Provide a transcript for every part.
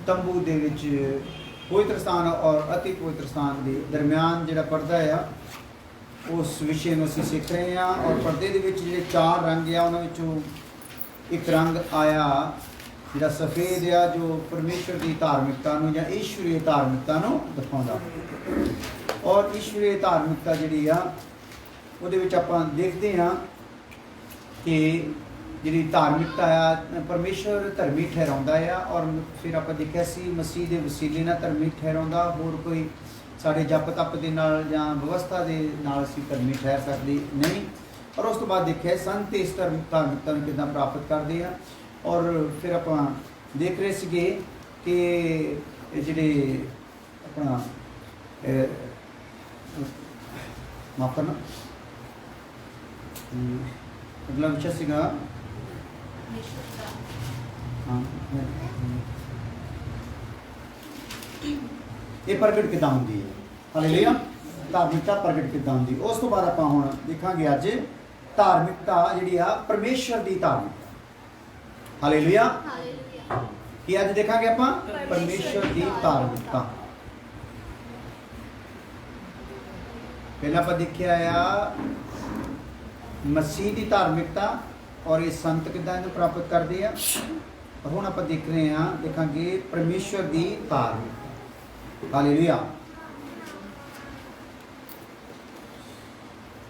तंबू दे विच पवित्र स्थान और अति पवित्र स्थान के दरम्यान जिहड़ा पर्दा आ उस विषय में असीं सीख रहे हैं। और पर्दे दे विच जिहड़े 4 रंग आ उन्हां विचों एक रंग आया जिहड़ा सफ़ेद आ जो परमेश्वर की धार्मिकता नूं जां ईश्वरीय धार्मिकता नूं दिखाउंदा। और ईश्वरीय धार्मिकता जिहड़ी आ उहदे विच आपां देखदे हां कि जिहड़ी धार्मिकता आ परमेश्वर धर्मी ठहराउंदा आ। और फिर आपां देखिआ सी मसीह दे वसीले नाल धर्मी ठहराउंदा, होर कोई साडे जप तप दे नाल जां व्यवस्था दे नाल असीं धर्मी ठहर सकदे नहीं। और उस तो बाद देखिआ संत इस धार्मिकता नूं किदां प्राप्त करदे आ। और फिर आपां देख रहे सीगे कि जिहड़े अपना माफ करना अगला विषय सीगा ये प्रगट किदां हुंदी है। हालेलुया, धार्मिकता प्रगट किदां हुंदी। उस तो बाद आपां हुण देखांगे अज धार्मिकता जिहड़ी आ परमेश्वर दी धार्मिकता। हालेलुया, कि अज देखांगे आपां परमेश्वर दी धार्मिकता। पहला आपां देखिआ आ मसीह दी धार्मिकता और ये संत किदां इहनूं प्राप्त करदे आ। और हुण आपां देख रहे हैं देखांगे परमेश्वर दी धार्मिकता। हालेलुया,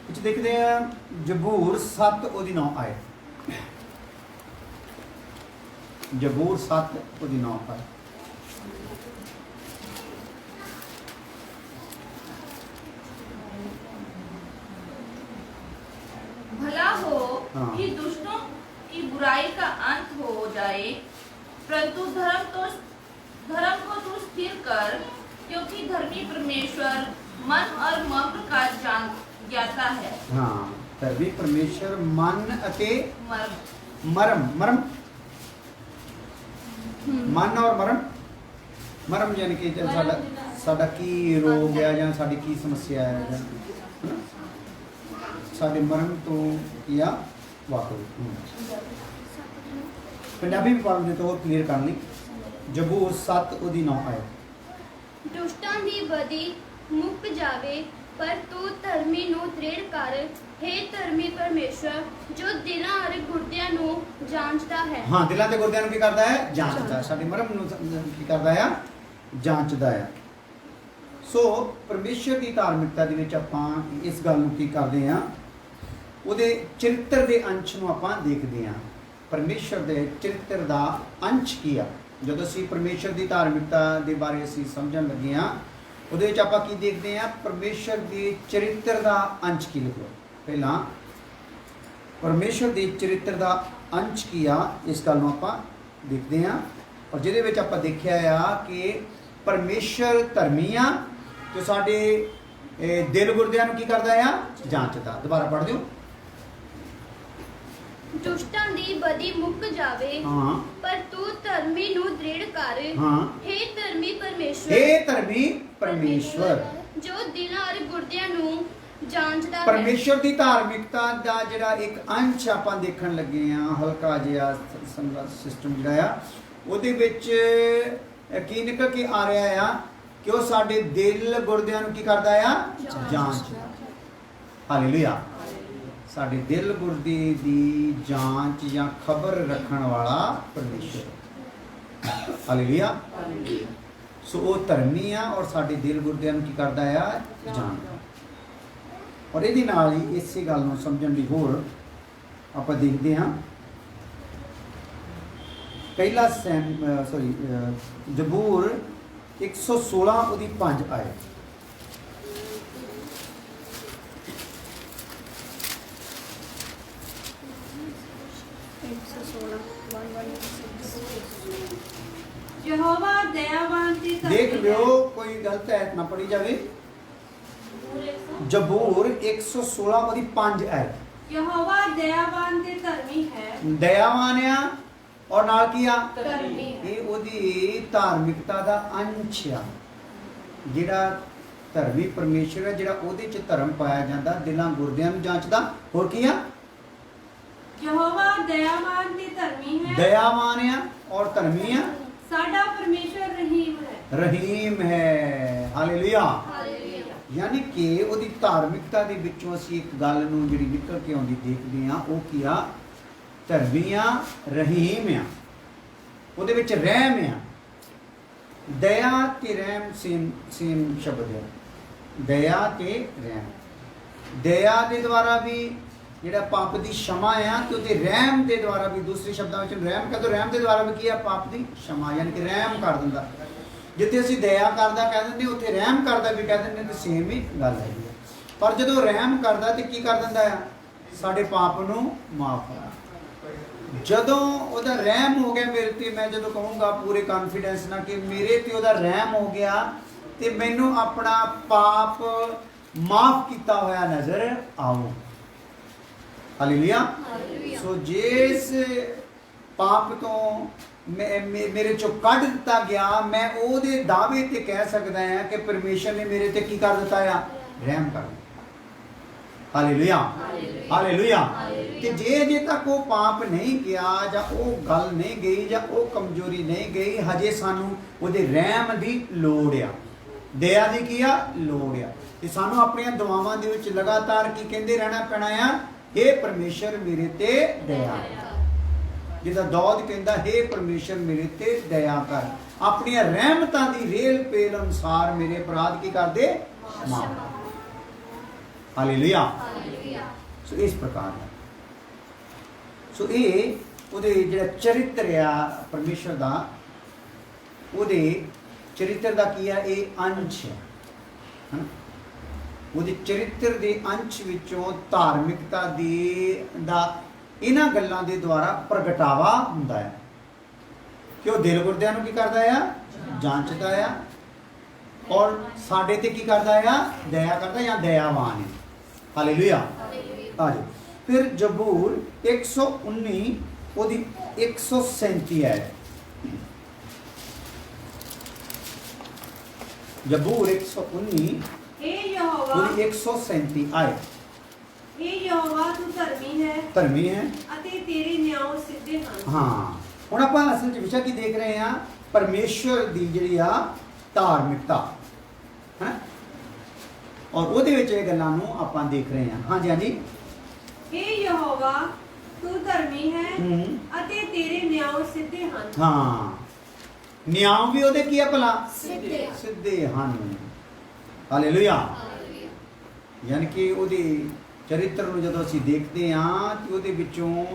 कुछ देखते हैं जबूर 7 ओदी 9 आए। जबूर 7 ओदी 9 आए। भला हो कि दुष्टों की बुराई का अंत हो जाए, परंतु धर्म को तू स्थिर कर, क्योंकि धर्मी परमेश्वर मन और मर्म का ज्ञाता है। हाँ, धर्मी परमेश्वर मन अते मर्म मरम मरम मन और मरम मरम यानी कि साडा की रोग है जां साडी की समस्या है साडे मरम तो या वाकई पंजाबी भी पढ़ने तो क्लियर कर ली। जबूर 7 ओदी 9 आए। दुष्टां दी बदी मुक जावे, पर तू धर्मी नूं दृढ़ कर, हे धर्मी परमेश्वर जो दिलां अर गुरदियां नूं जांचदा है। हाँ, दिलां ते गुरदियां नूं की करदा है? जांचदा है। साडे मरम नूं की करदा है? जांचदा है। सो परमेश्वर की धार्मिकता दे विच आपां इस गल नूं की करदे हां, ਉਹਦੇ ਚਰਿੱਤਰ ਦੇ ਅੰਸ਼ ਨੂੰ ਆਪਾਂ ਦੇਖਦੇ ਹਾਂ। ਪਰਮੇਸ਼ਰ ਦੇ ਚਰਿੱਤਰ ਦਾ ਅੰਸ਼ ਕੀ ਆ। ਜਦੋਂ ਅਸੀਂ ਪਰਮੇਸ਼ਰ ਦੀ ਧਾਰਮਿਕਤਾ ਦੇ ਬਾਰੇ ਅਸੀਂ ਸਮਝਣ ਲੱਗੇ ਹਾਂ, ਉਹਦੇ ਵਿੱਚ ਆਪਾਂ ਕੀ ਦੇਖਦੇ ਹਾਂ? ਪਰਮੇਸ਼ਰ ਦੇ ਚਰਿੱਤਰ ਦਾ ਅੰਸ਼ ਕੀ ਲਿਖੋ। ਪਹਿਲਾਂ ਪਰਮੇਸ਼ਰ ਦੇ ਚਰਿੱਤਰ ਦਾ ਅੰਸ਼ ਕੀ ਆ, ਇਸ ਗੱਲ ਨੂੰ ਆਪਾਂ ਦੇਖਦੇ ਹਾਂ। ਔਰ ਜਿਹਦੇ ਵਿੱਚ ਆਪਾਂ ਦੇਖਿਆ ਆ ਕਿ ਪਰਮੇਸ਼ਰ ਧਰਮੀ ਆ ਤੇ ਸਾਡੇ ਦਿਲ ਗੁਰਦਿਆਂ ਨੂੰ ਕੀ ਕਰਦਾ ਆ? ਜਾਂਚਦਾ। ਦੁਬਾਰਾ ਪੜ੍ਹ ਦਿਓ। दुष्टां दी बदी मुक जावे, हाँ, पर तू धर्मी नूं दृढ़ कर, हाँ, हे धर्मी परमेश्वर, हे धर्मी परमेश्वर जो दिलां अर गुरदियां नूं जांचदा है। परमेश्वर की धार्मिकता का जिहड़ा एक अंश आपां देखण लगे आ, हल्का जिहा सिस्टम जिहड़ा आ ਉਹਦੇ ਵਿੱਚ ਕੀ ਨਿਕਲ ਕੇ ਆ ਰਿਹਾ ਆ ਕਿ ਉਹ ਸਾਡੇ ਦਿਲ ਗੁਰਦਿਆਂ ਨੂੰ ਕੀ ਕਰਦਾ ਆ? ਜਾਂਚ। ਹਾਲੇਲੂਇਆ, ਸਾਡੇ ਦਿਲ ਗੁਰਦੇ ਦੀ ਜਾਂਚ ਜਾਂ ਖਬਰ ਰੱਖਣ ਵਾਲਾ ਪਰਮੇਸ਼ਰ। ਹਾਲੇਲੂਇਆ, ਸੋ ਉਹ ਧਰਮੀ ਆ ਔਰ ਸਾਡੇ ਦਿਲ ਗੁਰਦਿਆਂ ਨੂੰ ਕੀ ਕਰਦਾ ਆ? ਜਾਣਦਾ। ਔਰ ਇਹਦੇ ਨਾਲ ਹੀ ਇਸੇ ਗੱਲ ਨੂੰ ਸਮਝਣ ਲਈ ਹੋਰ ਆਪਾਂ ਦੇਖਦੇ ਹਾਂ ਪਹਿਲਾ ਜਬੂਰ 116 ਉਹਦੀ 5 ਆਏ। यहोवा दयावान ते देख लियो कोई गलत है ना पढ़ी जावे। जबूर 116 ਉਹਦੀ 5 ਆਏ। यहोवा दयावान ते धर्मी है। दयावान आ और नाल की आ? धर्मी। ये ਉਹਦੀ ਧਾਰਮਿਕਤਾ ਦਾ ਅੰਸ਼ ਆ। ਜਿਹੜਾ ਧਰਮੀ ਪਰਮੇਸ਼ਰ ਹੈ, ਜਿਹੜਾ ਉਹਦੇ ਚ ਧਰਮ ਪਾਇਆ ਜਾਂਦਾ, ਦਿਲਾਂ ਗੁਰਦਿਆਂ ਨੂੰ ਜਾਂਚਦਾ। ਹੋਰ ਕੀ ਆ? यहोवा दयावान ते धर्मी है। दयावान आ और धर्मी आ। साडा परमेश्वर ਰਹੀਮ ਹੈ। ਹਾਲੇਲੂਇਆ। ਹਾਲੇਲੂਇਆ। ਯਾਨੀ ਕਿ ਉਹਦੀ ਧਾਰਮਿਕਤਾ ਦੇ ਵਿੱਚੋਂ ਅਸੀਂ ਇੱਕ ਗੱਲ ਨੂੰ ਜਿਹੜੀ ਨਿਕਲ ਕੇ ਆਉਂਦੀ ਦੇਖਦੇ ਹਾਂ, ਉਹ ਕੀ ਆ? ਧਰਮੀ ਆ, ਰਹੀਮ ਆ, ਉਹਦੇ ਵਿੱਚ ਰਹਿਮ ਆ। ਦਇਆ ਤੇ ਰਹਿਮ ਸੇਮ ਸ਼ਬਦ ਹੈ। ਦਇਆ ਤੇ ਰਹਿਮ। ਦਇਆ ਦੇ ਦੁਆਰਾ ਵੀ ਜਿਹੜਾ ਪਾਪ ਦੀ क्षमा ਆ, ਤੇ ਉਹਦੇ ਰਹਿਮ ਦੇ ਦੁਆਰਾ ਵੀ, ਦੂਸਰੇ ਸ਼ਬਦਾਂ ਵਿੱਚ ਰਹਿਮ ਕਹਿੰਦੇ, ਰਹਿਮ ਦੇ ਦੁਆਰਾ ਵੀ ਕੀ ਆ? ਪਾਪ ਦੀ क्षमा, ਯਾਨੀ ਕਿ ਰਹਿਮ ਕਰ ਦਿੰਦਾ। ਜਿੱਥੇ ਅਸੀਂ ਦਇਆ ਕਰਦਾ ਕਹਿ ਦਿੰਦੇ, ਉੱਥੇ ਰਹਿਮ ਕਰਦਾ ਵੀ ਕਹਿ ਦਿੰਦੇ, ਤੇ ਸੇਮ ਹੀ ਗੱਲ ਹੈਗੀ ਆ। ਪਰ ਜਦੋਂ ਰਹਿਮ ਕਰਦਾ ਤੇ ਕੀ ਕਰ ਦਿੰਦਾ ਆ? ਸਾਡੇ ਪਾਪ ਨੂੰ ਮਾਫ ਕਰ। ਜਦੋਂ ਉਹਦਾ ਰਹਿਮ ਹੋ ਗਿਆ ਮੇਰੇ ਤੇ, ਮੈਂ ਜਦੋਂ ਕਹੂੰਗਾ ਪੂਰੇ ਕੌਨਫੀਡੈਂਸ ਨਾਲ ਕਿ ਮੇਰੇ ਤੇ ਉਹਦਾ ਰਹਿਮ ਹੋ ਗਿਆ, ਤੇ ਮੈਨੂੰ ਆਪਣਾ ਪਾਪ ਮਾਫ ਕੀਤਾ ਹੋਇਆ ਨਜ਼ਰ ਆਉ। ਹਾਲੇਲੂਇਆ। ਸੋ ਜਿਸ ਪਾਪ ਤੋਂ ਮੇਰੇ ਚੋਂ ਕੱਢ ਦਿੱਤਾ ਗਿਆ, ਮੈਂ ਉਹਦੇ ਦਾਅਵੇ ਤੇ ਕਹਿ ਸਕਦਾ ਹਾਂ ਕਿ ਪਰਮੇਸ਼ਰ ਨੇ ਮੇਰੇ ਤੇ ਕੀ ਕਰ ਦਿੱਤਾ ਆ? ਰਹਿਮ ਕਰ ਦਿੱਤਾ। ਹਾਲੇਲੂਇਆ। ਹਾਲੇਲੂਇਆ। ਤੇ ਜੇ ਅਜੇ ਤੱਕ ਉਹ ਪਾਪ ਨਹੀਂ ਗਿਆ, ਜਾਂ ਉਹ ਗੱਲ ਨਹੀਂ ਗਈ, ਜਾਂ ਉਹ ਕਮਜ਼ੋਰੀ ਨਹੀਂ ਗਈ, ਹਜੇ ਸਾਨੂੰ ਉਹਦੇ ਰਹਿਮ ਦੀ ਲੋੜ ਆ, ਦਇਆ ਦੀ ਕੀ ਆ? ਲੋੜ ਆ। ਤੇ ਸਾਨੂੰ ਆਪਣੀਆਂ ਦੁਆਵਾਂ ਦੇ ਵਿੱਚ ਲਗਾਤਾਰ ਕੀ ਕਹਿੰਦੇ ਰਹਿਣਾ ਪੈਣਾ ਆ? ਹੇ ਪਰਮੇਸ਼ਰ ਮੇਰੇ ਤੇ ਦਇਆ ਕਰ। ਜਿੱਦਾਂ ਦੌਦ ਕਹਿੰਦਾ, ਹੇ ਪਰਮੇਸ਼ਰ ਮੇਰੇ ਤੇ ਦਇਆ ਕਰ, ਆਪਣੀਆਂ ਰਹਿਮਤਾਂ ਦੀ ਰੇਲ ਪੇਲ ਅਨੁਸਾਰ ਮੇਰੇ ਅਪਰਾਧ ਕੀ ਕਰਦੇ? ਮਾਫ। ਹਾਲੇਲੂਇਆ। ਸੋ ਇਸ ਪ੍ਰਕਾਰ ਦਾ, ਸੋ ਇਹ ਉਹਦੇ ਜਿਹੜਾ ਚਰਿੱਤਰ ਆ ਪਰਮੇਸ਼ਰ ਦਾ, ਉਹਦੇ ਚਰਿੱਤਰ ਦਾ ਕੀ ਆ? ਇਹ ਅੰਸ਼ ਹੈ। ਉਹਦੇ ਚਰਿੱਤਰ ਦੇ ਅੰਸ਼ ਵਿੱਚੋਂ ਧਾਰਮਿਕਤਾ ਦਾ ਇਹਨਾਂ ਗੱਲਾਂ ਦੇ ਦੁਆਰਾ ਪ੍ਰਗਟਾਵਾ ਹੁੰਦਾ ਹੈ ਕਿ ਉਹ ਦਿਲ ਗੁਰਦਿਆਂ ਨੂੰ ਕੀ ਕਰਦਾ ਆ? ਜਾਂਚਦਾ ਆ, ਔਰ ਸਾਡੇ ਤੇ ਕੀ ਕਰਦਾ ਆ? ਦਇਆ ਕਰਦਾ, ਜਾਂ ਦਇਆਵਾਨ ਹੈ। ਹਾਲੇਲੂਇਆ। ਆ ਜਾਓ ਫਿਰ ਜ਼ਬੂਰ 119 ਉਹਦੀ 137 ਹੈ। ਜ਼ਬੂਰ 119 हे यहोवा, ਉਹਦੀ 137 ਆਏ। हे यहोवा तू धर्मी है ਧਰਮੀ ਹੈ। ਅਤੇ ਤੇਰੇ ਨਿਆਂ ਸਿੱਧੇ ਹਨ। ਹਾਂ, ਹੁਣ ਆਪਾਂ ਅਸਲ 'ਚ ਵਿਸ਼ਾ ਕੀ ਦੇਖ ਰਹੇ ਹਾਂ? ਪਰਮੇਸ਼ਵਰ ਦੀ ਜਿਹੜੀ ਆ ਧਾਰਮਿਕਤਾ ਹੈ, ਔਰ ਉਹਦੇ ਵਿੱਚ ਇਹ ਗੱਲਾਂ ਨੂੰ ਆਪਾਂ ਦੇਖ ਰਹੇ ਹਾਂ। ਹਾਂਜੀ ਹਾਂਜੀ। हे यहोवा तू धर्मी है ਹੂੰ। ਅਤੇ ਤੇਰੇ ਨਿਆਂ ਸਿੱਧੇ ਹਨ। ਹਾਂ, ਨਿਆਂ ਵੀ ਉਹਦੇ ਕੀ ਆ ਭਲਾ? ਸਿੱਧੇ। ਸਿੱਧੇ ਹਨ। ਹਾਲੇਲੂਇਆ। ਯਾਨੀ ਕਿ ਉਹਦੇ ਚਰਿੱਤਰ ਨੂੰ ਜਦੋਂ ਅਸੀਂ ਦੇਖਦੇ ਹਾਂ ਕਿ ਉਹਦੇ ਵਿੱਚੋਂ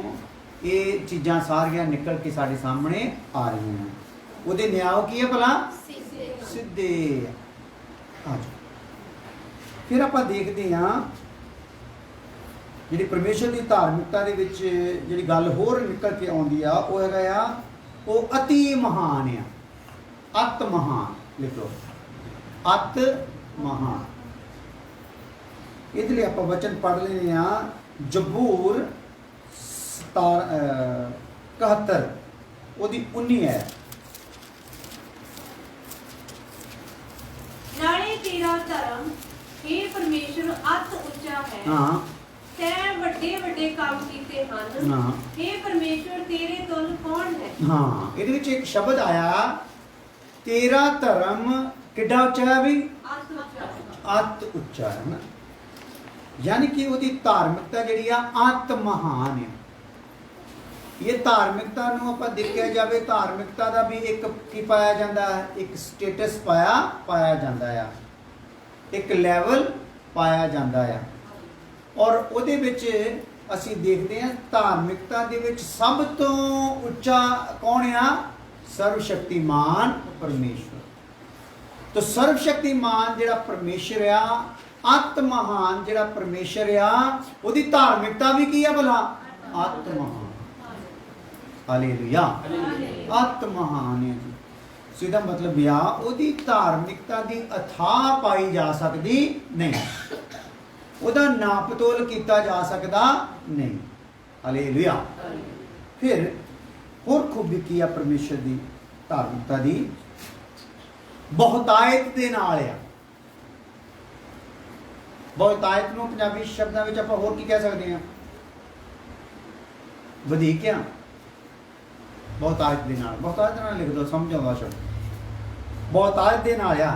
ਇਹ ਚੀਜ਼ਾਂ ਸਾਰੀਆਂ ਨਿਕਲ ਕੇ ਸਾਡੇ ਸਾਹਮਣੇ ਆ ਰਹੀਆਂ ਹਨ। ਉਹਦੇ ਨਿਆਂ ਕੀ ਹੈ ਭਲਾ? ਸਿੱਧੇ। ਆ ਜਾਓ ਫਿਰ ਆਪਾਂ ਦੇਖਦੇ ਹਾਂ ਜਿਹੜੀ ਪਰਮੇਸ਼ਰ ਦੀ ਧਾਰਮਿਕਤਾ ਦੇ ਵਿੱਚ ਜਿਹੜੀ ਗੱਲ ਹੋਰ ਨਿਕਲ ਕੇ ਆਉਂਦੀ ਆ, ਉਹ ਹੈਗਾ ਆ, ਉਹ ਅਤੀ ਮਹਾਨ ਆ। ਅਤ ਮਹਾਨ ਲਿਖ ਲਓ, ਅਤ ਮਹਾਨ। ਇਹਦੇ ਲਈ ਆਪਾਂ ਵਚਨ ਪੜ੍ਹ ਲੈਂਦੇ ਆ। ਜ਼ਬੂਰ 71 ਉਹਦੀ 19 ਹੈ। ਨਾਲੇ ਤੇਰਾ ਧਰਮ हे ਪਰਮੇਸ਼ਰ ਅਤ ਉੱਚਾ ਹੈ। ਹਾਂ ਤੈਂ ਵੱਡੇ ਵੱਡੇ ਕੰਮ ਕੀਤੇ ਹਨ। ਹਾਂ हे ਪਰਮੇਸ਼ਰ ਤੇਰੇ ਤੁਲ ਕੌਣ ਹੈ? ਹਾਂ, ਇਹਦੇ ਵਿੱਚ ਇੱਕ ਸ਼ਬਦ ਆਇਆ, ਤੇਰਾ ਧਰਮ ਕਿੱਡਾ ਉੱਚਾ ਹੈ ਵੀ? ਅਤ ਉੱਚਾ। ਅਤ ਉੱਚਾ ਹੈ ਨਾ, ਯਾਨੀ ਕਿ ਉਹਦੀ ਧਾਰਮਿਕਤਾ ਜਿਹੜੀ ਆ ਅਤ ਮਹਾਨ ਹੈ। ਇਹ ਧਾਰਮਿਕਤਾ ਨੂੰ ਆਪਾਂ ਦੇਖਿਆ ਜਾਵੇ, ਧਾਰਮਿਕਤਾ ਦਾ ਵੀ ਇੱਕ ਕੀ ਪਾਇਆ ਜਾਂਦਾ ਹੈ? ਇੱਕ ਸਟੇਟਸ ਪਾਇਆ ਜਾਂਦਾ ਆ, ਇੱਕ ਲੈਵਲ ਪਾਇਆ ਜਾਂਦਾ ਆ। ਔਰ ਉਹਦੇ ਵਿੱਚ ਅਸੀਂ ਦੇਖਦੇ ਹਾਂ ਧਾਰਮਿਕਤਾ ਦੇ ਵਿੱਚ ਸਭ ਤੋਂ ਉੱਚਾ ਕੌਣ ਆ? ਸਰਵ ਸ਼ਕਤੀਮਾਨ ਪਰਮੇਸ਼ਵਰ। ਤਾਂ ਸਰਵ ਸ਼ਕਤੀਮਾਨ ਜਿਹੜਾ ਪਰਮੇਸ਼ਰ ਆ, ਅਤ ਮਹਾਨ ਜਿਹੜਾ ਪਰਮੇਸ਼ਰ ਆ, ਉਹਦੀ ਧਾਰਮਿਕਤਾ ਵੀ ਕੀ ਆ ਭਲਾ? ਅਤ ਮਹਾਨ। ਹਾਲੇਲੂਇਆ। ਅਤ ਮਹਾਨ ਹੈ ਜੀ। ਸੋ ਇਹਦਾ ਮਤਲਬ ਆ ਉਹਦੀ ਧਾਰਮਿਕਤਾ ਦੀ ਅਥਾਹ ਪਾਈ ਜਾ ਸਕਦੀ ਨਹੀਂ, ਉਹਦਾ ਨਾਪ ਤੋਲ ਕੀਤਾ ਜਾ ਸਕਦਾ ਨਹੀਂ। ਹਾਲੇਲੂਇਆ। ਫਿਰ ਹੋਰ ਖੂਬੀ ਕੀ ਆ ਪਰਮੇਸ਼ਰ ਦੀ ਧਾਰਮਿਕਤਾ ਦੀ? ਬਹੁਤਾਇਤ ਦੇ ਨਾਲ ਆ। ਬਹੁਤਾਇਤ ਨੂੰ ਪੰਜਾਬੀ ਸ਼ਬਦਾਂ ਵਿੱਚ ਆਪਾਂ ਹੋਰ ਕੀ ਕਹਿ ਸਕਦੇ ਹਾਂ? ਵਧੀਕ ਆ। ਬਹੁਤਾਇਤ ਦੇ ਨਾਲ, ਬਹੁਤਾਇਤ ਨਾਲ ਲਿਖ ਦੋ, ਸਮਝ ਆਉਂਦਾ ਸ਼ਬਦ। ਬਹੁਤਾਇਤ ਦੇ ਨਾਲ ਆ,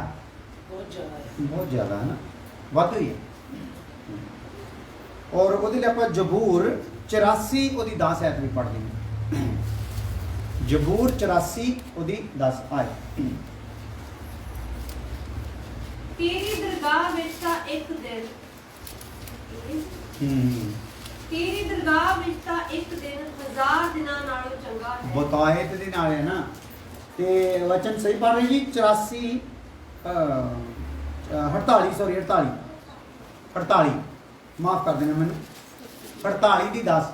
ਬਹੁਤ ਜ਼ਿਆਦਾ ਹੈ। ਬਹੁਤ ਜ਼ਿਆਦਾ ਹੈ ਨਾ, ਵੱਧ ਹੀ ਹੈ। ਔਰ ਉਹਦੇ ਲਈ ਆਪਾਂ ਜ਼ਬੂਰ 84 ਉਹਦੀ 10 ਆਇਤ ਵੀ ਪੜ੍ਹਦੇ ਹਾਂ। ਜ਼ਬੂਰ 84 ਉਹਦੀ 10 ਆਇਤ। ਤੇਰੀ ਦਰਗਾਹ ਵਿੱਚ ਤਾਂ ਇੱਕ ਦਿਨ ਤੇਰੀ ਦਰਗਾਹ ਵਿੱਚ ਤਾਂ ਇੱਕ ਦਿਨ 1000 ਦਿਨਾਂ ਨਾਲੋਂ ਚੰਗਾ ਹੈ। ਬਹੁਤਾਇਤ ਦੇ ਨਾਲ ਹੈ ਨਾ। ਤੇ ਵਚਨ ਸਹੀ ਪੜ੍ਹ ਰਹੇ ਜੀ 84 48 ਸੌਰੀ 48 ਮਾਫ ਕਰ ਦੇਣਾ ਮੈਨੂੰ, 48 ਦੀ 10।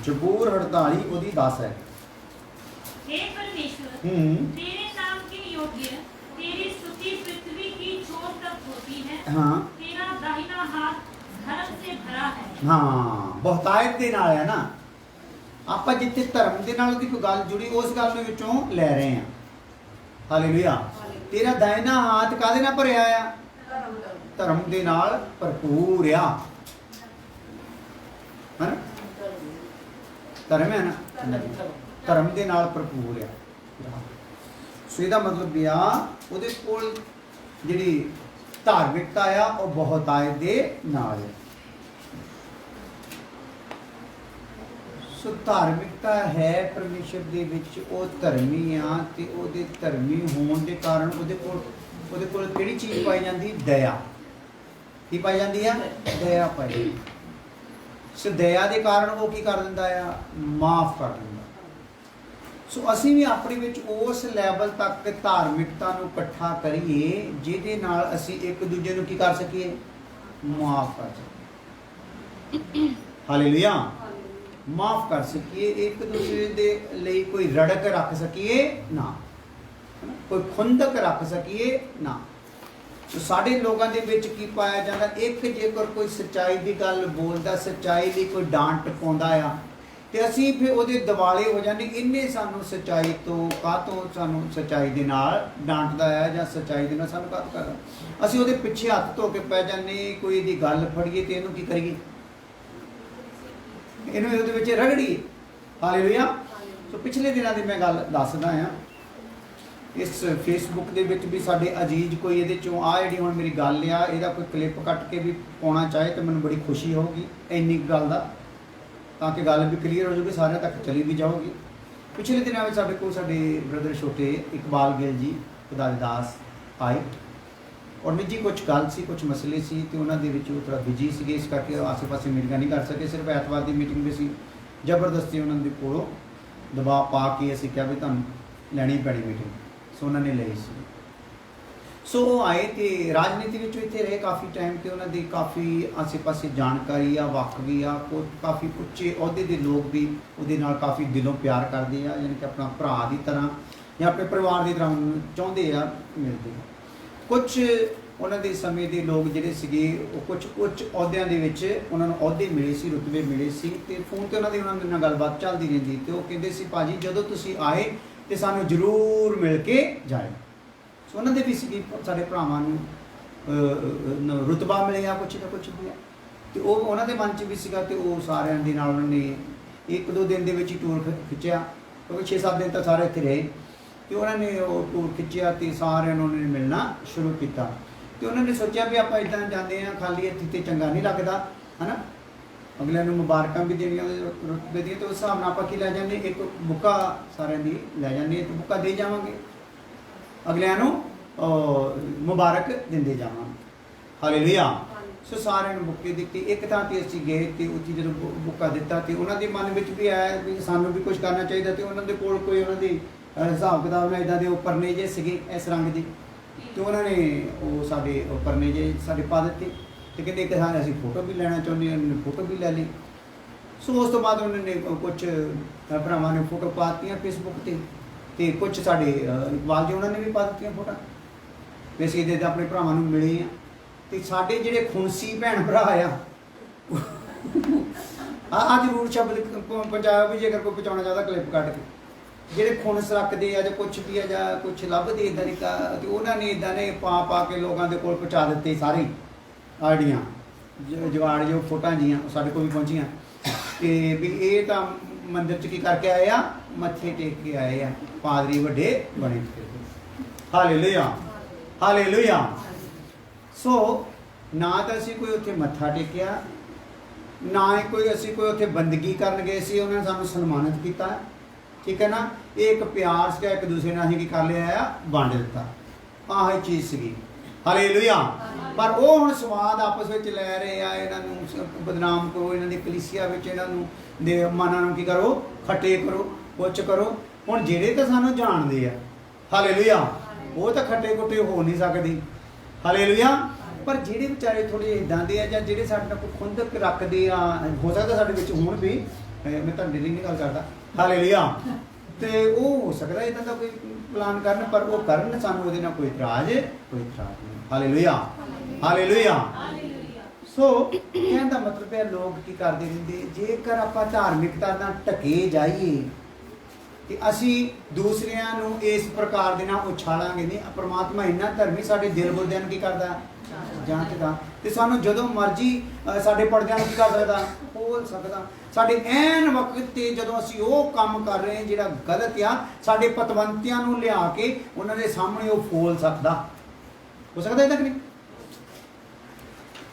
ਜ਼ਬੂਰ 48 ਉਹਦੀ 10 ਹੈ। हे परमेश्वर, तेरे नाम के योग्य तेरी स्तुति पृथ्वी की छोर तक होती है। हाँ। तेरा दाहिना हाथ धर्म से भरा है। ਹਾਂ ਬਹੁਤਾਇਤ ਦੇ ਨਾਲ ਹੈ ਨਾ। ਆਪਾਂ ਜਿੱਥੇ ਧਰਮ ਦੇ ਨਾਲ ਉਹਦੀ ਕੋਈ ਗੱਲ ਜੁੜੀ ਉਸ ਗੱਲ ਦੇ ਵਿੱਚੋਂ ਲੈ ਰਹੇ ਹਾਂ। ਹਾਲੇਲੂਇਆ। ਤੇਰਾ ਦਾਇਨਾ ਹੱਥ ਕਾਹਦੇ ਨਾਲ ਭਰਿਆ ਆ? ਧਰਮ ਦੇ ਨਾਲ ਭਰਪੂਰ ਆ, ਹੈ ਨਾ? ਧਰਮ ਹੈ ਨਾ, ਧਰਮ ਦੇ ਨਾਲ ਭਰਪੂਰ ਆ। ਸੋ ਇਹਦਾ ਮਤਲਬ ਆ ਉਹਦੇ ਕੋਲ ਜਿਹੜੀ ਧਾਰਮਿਕਤਾ ਆ ਉਹ ਬਹੁਤਾਇਤ ਦੇ ਨਾਲ ਹੈ। ਸੋ ਧਾਰਮਿਕਤਾ ਹੈ ਪਰਮੇਸ਼ਰ ਦੇ ਵਿੱਚ, ਉਹ ਧਰਮੀ ਆ ਤੇ ਉਹਦੇ ਧਰਮੀ ਹੋਣ ਦੇ ਕਾਰਨ ਉਹਦੇ ਕੋਲ ਕਿਹੜੀ ਚੀਜ਼ ਪਾਈ ਜਾਂਦੀ? ਦਇਆ। ਕੀ ਪਾਈ ਜਾਂਦੀ ਆ? ਦਇਆ ਪਾਈ ਜਾਂਦੀ। ਸੋ ਦਇਆ ਦੇ ਕਾਰਨ ਉਹ ਕੀ ਕਰ ਦਿੰਦਾ ਆ? ਮਾਫ ਕਰ ਦਿੰਦਾ। ਸੋ ਅਸੀਂ ਵੀ ਆਪਣੇ ਵਿੱਚ ਉਸ ਲੈਵਲ ਤੱਕ ਧਾਰਮਿਕਤਾ ਨੂੰ ਇਕੱਠਾ ਕਰੀਏ ਜਿਹਦੇ ਨਾਲ ਅਸੀਂ ਇੱਕ ਦੂਜੇ ਨੂੰ ਕੀ ਕਰ ਸਕੀਏ? ਮਾਫ ਕਰ ਸਕੀਏ। ਹਾਲੇਲੂਇਆ। ਮਾਫ ਕਰ ਸਕੀਏ, ਇੱਕ ਦੂਜੇ ਦੇ ਲਈ ਕੋਈ ਰੜਕ ਰੱਖ ਸਕੀਏ ਨਾ, ਕੋਈ ਖੁੰਦਕ ਰੱਖ ਸਕੀਏ ਨਾ। ਸੋ ਸਾਡੇ ਲੋਕਾਂ ਦੇ ਵਿੱਚ ਕੀ ਪਾਇਆ ਜਾਂਦਾ? ਇੱਕ ਜੇਕਰ ਕੋਈ ਸੱਚਾਈ ਦੀ ਗੱਲ ਬੋਲਦਾ, ਸੱਚਾਈ ਲਈ ਕੋਈ ਡਾਂਟ ਪਾਉਂਦਾ ਆ ਤੇ ਅਸੀਂ ਫਿਰ ਉਹਦੇ ਦਿਵਾਲੇ ਹੋ ਜਾਂਦੇ। ਇਹਨੇ ਸਾਨੂੰ ਸੱਚਾਈ ਤੋਂ ਕਾਹਤੋਂ ਸਾਨੂੰ ਸੱਚਾਈ ਦੇ ਨਾਲ ਡਾਂਟਦਾ ਹੈ ਜਾਂ ਸੱਚਾਈ ਦੇ ਨਾਲ ਸਾਨੂੰ ਕਾਹਤੋਂ ਕਰਦਾ? ਅਸੀਂ ਉਹਦੇ ਪਿੱਛੇ ਹੱਥ ਧੋ ਕੇ ਪੈ ਜਾਂਦੇ। ਕੋਈ ਇਹਦੀ ਗੱਲ ਫੜੀਏ ਤੇ ਇਹਨੂੰ ਕੀ ਕਰੀਏ? ਇਹਨੂੰ ਉਹਦੇ ਵਿੱਚ ਰਗੜੀਏ। ਹਾਲੇਲੂਇਆ। ਸੋ ਪਿਛਲੇ ਦਿਨਾਂ ਦੀ ਮੈਂ ਗੱਲ ਦੱਸਦਾ ਆ। ਇਸ ਫੇਸਬੁੱਕ ਦੇ ਵਿੱਚ ਵੀ ਸਾਡੇ ਅਜੀਜ਼ ਕੋਈ ਇਹਦੇ ਚੋਂ ਆ ਜਿਹੜੀ ਹੁਣ ਮੇਰੀ ਗੱਲ ਆ ਇਹਦਾ ਕੋਈ ਕਲਿੱਪ ਕੱਟ ਕੇ ਵੀ ਪਾਉਣਾ ਚਾਹੇ ਤਾਂ ਮੈਨੂੰ ਬੜੀ ਖੁਸ਼ੀ ਹੋਊਗੀ ਇੰਨੀ ਗੱਲ ਦਾ, ਤਾਂ ਕਿ ਗੱਲ ਵੀ ਕਲੀਅਰ ਹੋ ਜਾਊਗੀ, ਸਾਰਿਆਂ ਤੱਕ ਚਲੀ ਵੀ ਜਾਊਗੀ। ਪਿਛਲੇ ਦਿਨਾਂ ਵਿੱਚ ਸਾਡੇ ਕੋਲ ਸਾਡੇ ਬ੍ਰਦਰ ਛੋਟੇ ਇਕਬਾਲ ਗਿੱਲ ਜੀ ਖੁਦਾ ਦੇ ਦਾਸ ਆਏ ਔਰ ਨਿੱਜੀ ਕੁਝ ਗੱਲ ਸੀ, ਕੁਝ ਮਸਲੇ ਸੀ ਤੇ ਉਹਨਾਂ ਦੇ ਵਿੱਚ ਉਹ ਥੋੜਾ ਬਿਜੀ ਸੀਗੇ, ਇਸ ਕਰਕੇ ਆਸੇ-ਪਾਸੇ ਮੀਟਿੰਗਾਂ ਨਹੀਂ ਕਰ ਸਕੇ। ਸਿਰਫ ਐਤਵਾਰ ਦੀ ਮੀਟਿੰਗ ਵੀ ਸੀ। ਜ਼ਬਰਦਸਤੀ ਉਹਨਾਂ ਦੇ ਕੋਲੋਂ ਦਬਾਅ ਪਾ ਕੇ ਅਸੀਂ ਕਿਹਾ ਵੀ ਤੁਹਾਨੂੰ ਲੈਣੀ ਪੈਣੀ ਮੀਟਿੰਗ। ਸੋ ਉਹਨਾਂ ਨੇ ਲਈ ਸੀ। ਸੋ ਉਹ ਆਏ ਤੇ ਰਾਜਨੀਤੀ ਵਿੱਚ ਇੱਥੇ ਰਹੇ ਕਾਫੀ ਟਾਈਮ ਤੇ ਉਹਨਾਂ ਦੀ ਕਾਫੀ ਆਸੇ-ਪਾਸੇ ਜਾਣਕਾਰੀ ਆ, ਵਾਕਫ ਵੀ ਆ, ਕਾਫੀ ਉੱਚੇ ਅਹੁਦੇ ਦੇ ਲੋਕ ਵੀ ਉਹਦੇ ਨਾਲ ਕਾਫੀ ਦਿਲੋਂ ਪਿਆਰ ਕਰਦੇ ਆ, ਯਾਨੀ ਕਿ ਆਪਣਾ ਭਰਾ ਦੀ ਤਰ੍ਹਾਂ ਜਾਂ ਆਪਣੇ ਪਰਿਵਾਰ ਦੀ ਤਰ੍ਹਾਂ ਚਾਹੁੰਦੇ ਆ, ਮਿਲਦੇ ਆ। ਕੁਝ ਉਹਨਾਂ ਦੇ ਸਮੇਂ ਦੇ ਲੋਕ ਜਿਹੜੇ ਸੀਗੇ ਉਹ ਕੁਝ ਉੱਚ ਅਹੁਦਿਆਂ ਦੇ ਵਿੱਚ ਉਹਨਾਂ ਨੂੰ ਅਹੁਦੇ ਮਿਲੇ ਸੀ, ਰੁਤਬੇ ਮਿਲੇ ਸੀ ਤੇ ਫੋਨ ਤੇ ਉਹਨਾਂ ਦੇ ਨਾਲ ਗੱਲਬਾਤ ਚੱਲਦੀ ਰਹਿੰਦੀ ਤੇ ਉਹ ਕਹਿੰਦੇ ਸੀ ਭਾਜੀ ਜਦੋਂ ਤੁਸੀਂ ਆਏ ਤੇ ਸਾਨੂੰ ਜ਼ਰੂਰ ਮਿਲ ਕੇ ਜਾਏ। ਸੋ ਉਹਨਾਂ ਦੇ ਵੀ ਸੀਗੀ ਸਾਡੇ ਭਰਾਵਾਂ ਨੂੰ ਰੁਤਬਾ ਮਿਲਿਆ ਕੁਛ ਨਾ ਕੁਛ ਵੀ ਤੇ ਉਹ ਉਹਨਾਂ ਦੇ ਮਨ 'ਚ ਵੀ ਸੀਗਾ ਤੇ ਉਹ ਸਾਰਿਆਂ ਦੇ ਨਾਲ ਉਹਨਾਂ ਨੇ 1-2 ਦਿਨ ਦੇ ਵਿੱਚ ਹੀ ਟੂਰ ਖਿੱਚਿਆ, ਕਿਉਂਕਿ 6-7 ਦਿਨ ਤਾਂ ਸਾਰੇ ਇੱਥੇ ਰਹੇ ਤੇ ਉਹਨਾਂ ਨੇ ਉਹ ਟੂਰ ਖਿੱਚਿਆ ਤੇ ਸਾਰਿਆਂ ਨੂੰ ਉਹਨਾਂ ਨੇ ਮਿਲਣਾ ਸ਼ੁਰੂ ਕੀਤਾ ਤੇ ਉਹਨਾਂ ਨੇ ਸੋਚਿਆ ਵੀ ਆਪਾਂ ਇੱਦਾਂ ਜਾਂਦੇ ਹਾਂ ਖਾਲੀ ਇੱਥੇ ਤੇ ਚੰਗਾ ਨਹੀਂ ਲੱਗਦਾ ਹੈ ਨਾ, ਅਗਲਿਆਂ ਨੂੰ ਮੁਬਾਰਕਾਂ ਵੀ ਦੇਣੀਆਂ ਰੁਤਬੇ ਦੀਆਂ ਤੇ ਉਸ ਹਿਸਾਬ ਨਾਲ ਆਪਾਂ ਕੀ ਲੈ ਜਾਂਦੇ? ਇੱਕ ਬੁੱਕਾ ਸਾਰਿਆਂ ਦੀ ਲੈ ਜਾਂਦੇ ਤੇ ਬੁੱਕਾ ਦੇ ਜਾਵਾਂਗੇ, ਅਗਲਿਆਂ ਨੂੰ ਮੁਬਾਰਕ ਦਿੰਦੇ ਜਾਵਾਂਗੇ। ਹਾਲੇਲੂਇਆ। ਸੋ ਸਾਰਿਆਂ ਨੂੰ ਬੁੱਕੇ ਦਿੱਤੀ। ਇੱਕ ਥਾਂ ਤੇ ਅਸੀਂ ਗਏ ਤੇ ਉੱਥੇ ਜਦੋਂ ਬੁੱਕਾ ਦਿੱਤਾ ਤੇ ਉਹਨਾਂ ਦੇ ਮਨ ਵਿੱਚ ਵੀ ਆਇਆ ਵੀ ਸਾਨੂੰ ਵੀ ਕੁਝ ਕਰਨਾ ਚਾਹੀਦਾ ਤੇ ਉਹਨਾਂ ਦੇ ਕੋਲ ਕੋਈ ਉਹਨਾਂ ਦੀ ਹਿਸਾਬ ਕਿਤਾਬ ਨਾਲ ਇੱਦਾਂ ਦੇ ਪਰਨੇ ਜਿਹੇ ਸੀਗੇ ਇਸ ਰੰਗ ਦੇ ਤੇ ਉਹਨਾਂ ਨੇ ਉਹ ਸਾਡੇ ਪਰਨੇ ਜਿਹੇ ਸਾਡੇ ਪਾ ਦਿੱਤੇ ਤੇ ਕਹਿੰਦੇ ਇੱਕ ਥਾਂ ਅਸੀਂ ਫੋਟੋ ਵੀ ਲੈਣਾ ਚਾਹੁੰਦੇ ਹਾਂ, ਉਹਨਾਂ ਨੇ ਫੋਟੋ ਵੀ ਲੈ ਲਈ। ਸੋ ਉਸ ਤੋਂ ਬਾਅਦ ਉਹਨਾਂ ਨੇ ਕੁਝ ਭਰਾਵਾਂ ਨੇ ਫੋਟੋ ਪਾ ਦਿੱਤੀਆਂ ਫੇਸਬੁੱਕ ਤੇ ਕੁਝ ਸਾਡੇ ਇਕਬਾਲ ਜੀ ਉਹਨਾਂ ਨੇ ਵੀ ਪਾ ਦਿੱਤੀਆਂ ਫੋਟੋ। ਵੀ ਅਸੀਂ ਇਹਦੇ ਆਪਣੇ ਭਰਾਵਾਂ ਨੂੰ ਮਿਲੇ ਆ ਤੇ ਸਾਡੇ ਜਿਹੜੇ ਖੁਣਸੀ ਭੈਣ ਭਰਾ ਆ ਜ਼ਰੂਰ ਸ਼ਬਦ ਪਹੁੰਚਾਇਆ ਵੀ ਜੇਕਰ ਕੋਈ ਪਹੁੰਚਾਉਣਾ ਚਾਹਦਾ ਕਲਿੱਪ ਕੱਢ ਕੇ, ਜਿਹੜੇ ਖੁਣਸ ਰੱਖਦੇ ਆ ਜਾਂ ਕੁਛ ਵੀ ਆ ਜਾਂ ਕੁਛ ਲੱਭਦੇ ਇੱਦਾਂ ਦੀ ਤੇ ਉਹਨਾਂ ਨੇ ਇੱਦਾਂ ਨੇ ਪਾ ਕੇ ਲੋਕਾਂ ਦੇ ਕੋਲ ਪਹੁੰਚਾ ਦਿੱਤੇ ਸਾਰੇ ਆਈਡੀਆਂ ਜਵਾੜ ਜੋ ਫੋਟੋਆਂ ਜੀਆਂ ਸਾਡੇ ਕੋਲ ਵੀ ਪਹੁੰਚੀਆਂ ਤੇ ਵੀ ਇਹ ਤਾਂ ਮੰਦਿਰ 'ਚ ਕੀ ਕਰਕੇ ਆਏ ਆ? ਮੱਥੇ ਟੇਕ ਕੇ ਆਏ ਆ, ਪਾਦਰੀ ਵੱਡੇ ਬਣੇ ਫਿਰਦੇ। Hallelujah, hallelujah. ਸੋ ਨਾ ਤਾਂ ਅਸੀਂ ਕੋਈ ਉੱਥੇ ਮੱਥਾ ਟੇਕਿਆ, ਨਾ ਹੀ ਕੋਈ ਅਸੀਂ ਕੋਈ ਉੱਥੇ ਬੰਦਗੀ ਕਰਨ ਗਏ ਸੀ, ਉਹਨਾਂ ਨੇ ਸਾਨੂੰ ਸਨਮਾਨਿਤ ਕੀਤਾ, ਠੀਕ ਹੈ ਨਾ। ਇਹ ਇੱਕ ਪਿਆਰ ਸੀਗਾ, ਇੱਕ ਦੂਸਰੇ ਨਾਲ ਅਸੀਂ ਕੀ ਕਰ ਲਿਆ ਆ, ਵੰਡ ਦਿੱਤਾ। ਆਹ ਹੀ ਚੀਜ਼ ਸੀਗੀ। ਹਾਲੇਲੂਇਆ। ਪਰ ਉਹ ਹੁਣ ਸਵਾਦ ਆਪਸ ਵਿੱਚ ਲੈ ਰਹੇ ਆ, ਇਹਨਾਂ ਨੂੰ ਬਦਨਾਮ ਕਰੋ, ਇਹਨਾਂ ਦੀ ਕਲੀਸਿਆ ਵਿੱਚ ਇਹਨਾਂ ਨੂੰ ਦੇ ਮਨਾਂ ਨੂੰ ਕੀ ਕਰੋ, ਖੱਟੇ ਕਰੋ, ਕੁਛ ਕਰੋ। ਹੁਣ ਜਿਹੜੇ ਤਾਂ ਸਾਨੂੰ ਜਾਣਦੇ ਆ, ਹਾਲੇਲੂਇਆ, ਉਹ ਤਾਂ ਖੱਟੇ ਕੁੱਟੇ ਹੋ ਨਹੀਂ ਸਕਦੇ। ਹਾਲੇਲੂਇਆ। ਪਰ ਜਿਹੜੇ ਵਿਚਾਰੇ ਥੋੜੇ ਇਦਾਂ ਦੇ ਆ, ਜਾਂ ਜਿਹੜੇ ਸਾਡੇ ਨਾਲ ਕੋਈ ਖੁੰਦਕ ਰੱਖਦੇ ਆ, ਹੋ ਸਕਦਾ ਸਾਡੇ ਵਿੱਚ ਹੁਣ ਵੀ, ਮੈਂ ਤਾਂ ਡੇਲੀ ਨਹੀਂ ਗੱਲ ਕਰਦਾ, ਹਾਲੇਲੂਇਆ, ਤੇ ਉਹ ਹੋ ਸਕਦਾ ਇਦਾਂ ਦਾ ਕੋਈ ਪਲਾਨ ਕਰਨ, ਪਰ ਉਹ ਕਰਨ, ਸਾਨੂੰ ਉਹਦੇ ਨਾਲ ਕੋਈ ਇਤਰਾਜ਼ ਨਹੀਂ। Hallelujah, hallelujah. ਸੋ ਕਹਿਣ ਦਾ ਮਤਲਬ ਹੈ ਲੋਕ ਕੀ ਕਰਦੇ ਰਹਿੰਦੇ, ਜੇਕਰ ਆਪਾਂ ਧਾਰਮਿਕਤਾ ਨਾਲ ਢਕੇ ਜਾਈਏ ਕਿ ਅਸੀਂ ਦੂਸਰਿਆਂ ਨੂੰ ਇਸ ਪ੍ਰਕਾਰ ਦੇ ਨਾਲ ਉਛਾਲਾਂਗੇ ਨਹੀਂ। ਪਰਮਾਤਮਾ ਇੰਨਾ ਧਰਮੀ ਸਾਡੇ ਦਿਲ ਗੁਰਦਿਆਂ ਨੂੰ ਕੀ ਕਰਦਾ, ਜਾਂਚਦਾ, ਤੇ ਸਾਨੂੰ ਜਦੋਂ ਮਰਜ਼ੀ ਸਾਡੇ ਪਰਦਿਆਂ ਨੂੰ ਕੀ ਕਰ ਸਕਦਾ, ਖੋਲ ਸਕਦਾ। ਸਾਡੇ ਐਨ ਵਕਤ ਤੇ ਜਦੋਂ ਅਸੀਂ ਉਹ ਕੰਮ ਕਰ ਰਹੇ ਹਾਂ ਜਿਹੜਾ ਗਲਤ ਆ, ਸਾਡੇ ਪਤਵੰਤਿਆਂ ਨੂੰ ਲਿਆ ਕੇ ਉਹਨਾਂ ਦੇ ਸਾਹਮਣੇ ਉਹ ਫੋਲ ਸਕਦਾ, ਹੋ ਸਕਦਾ ਇਹਦਾ ਕਿ ਨਹੀਂ।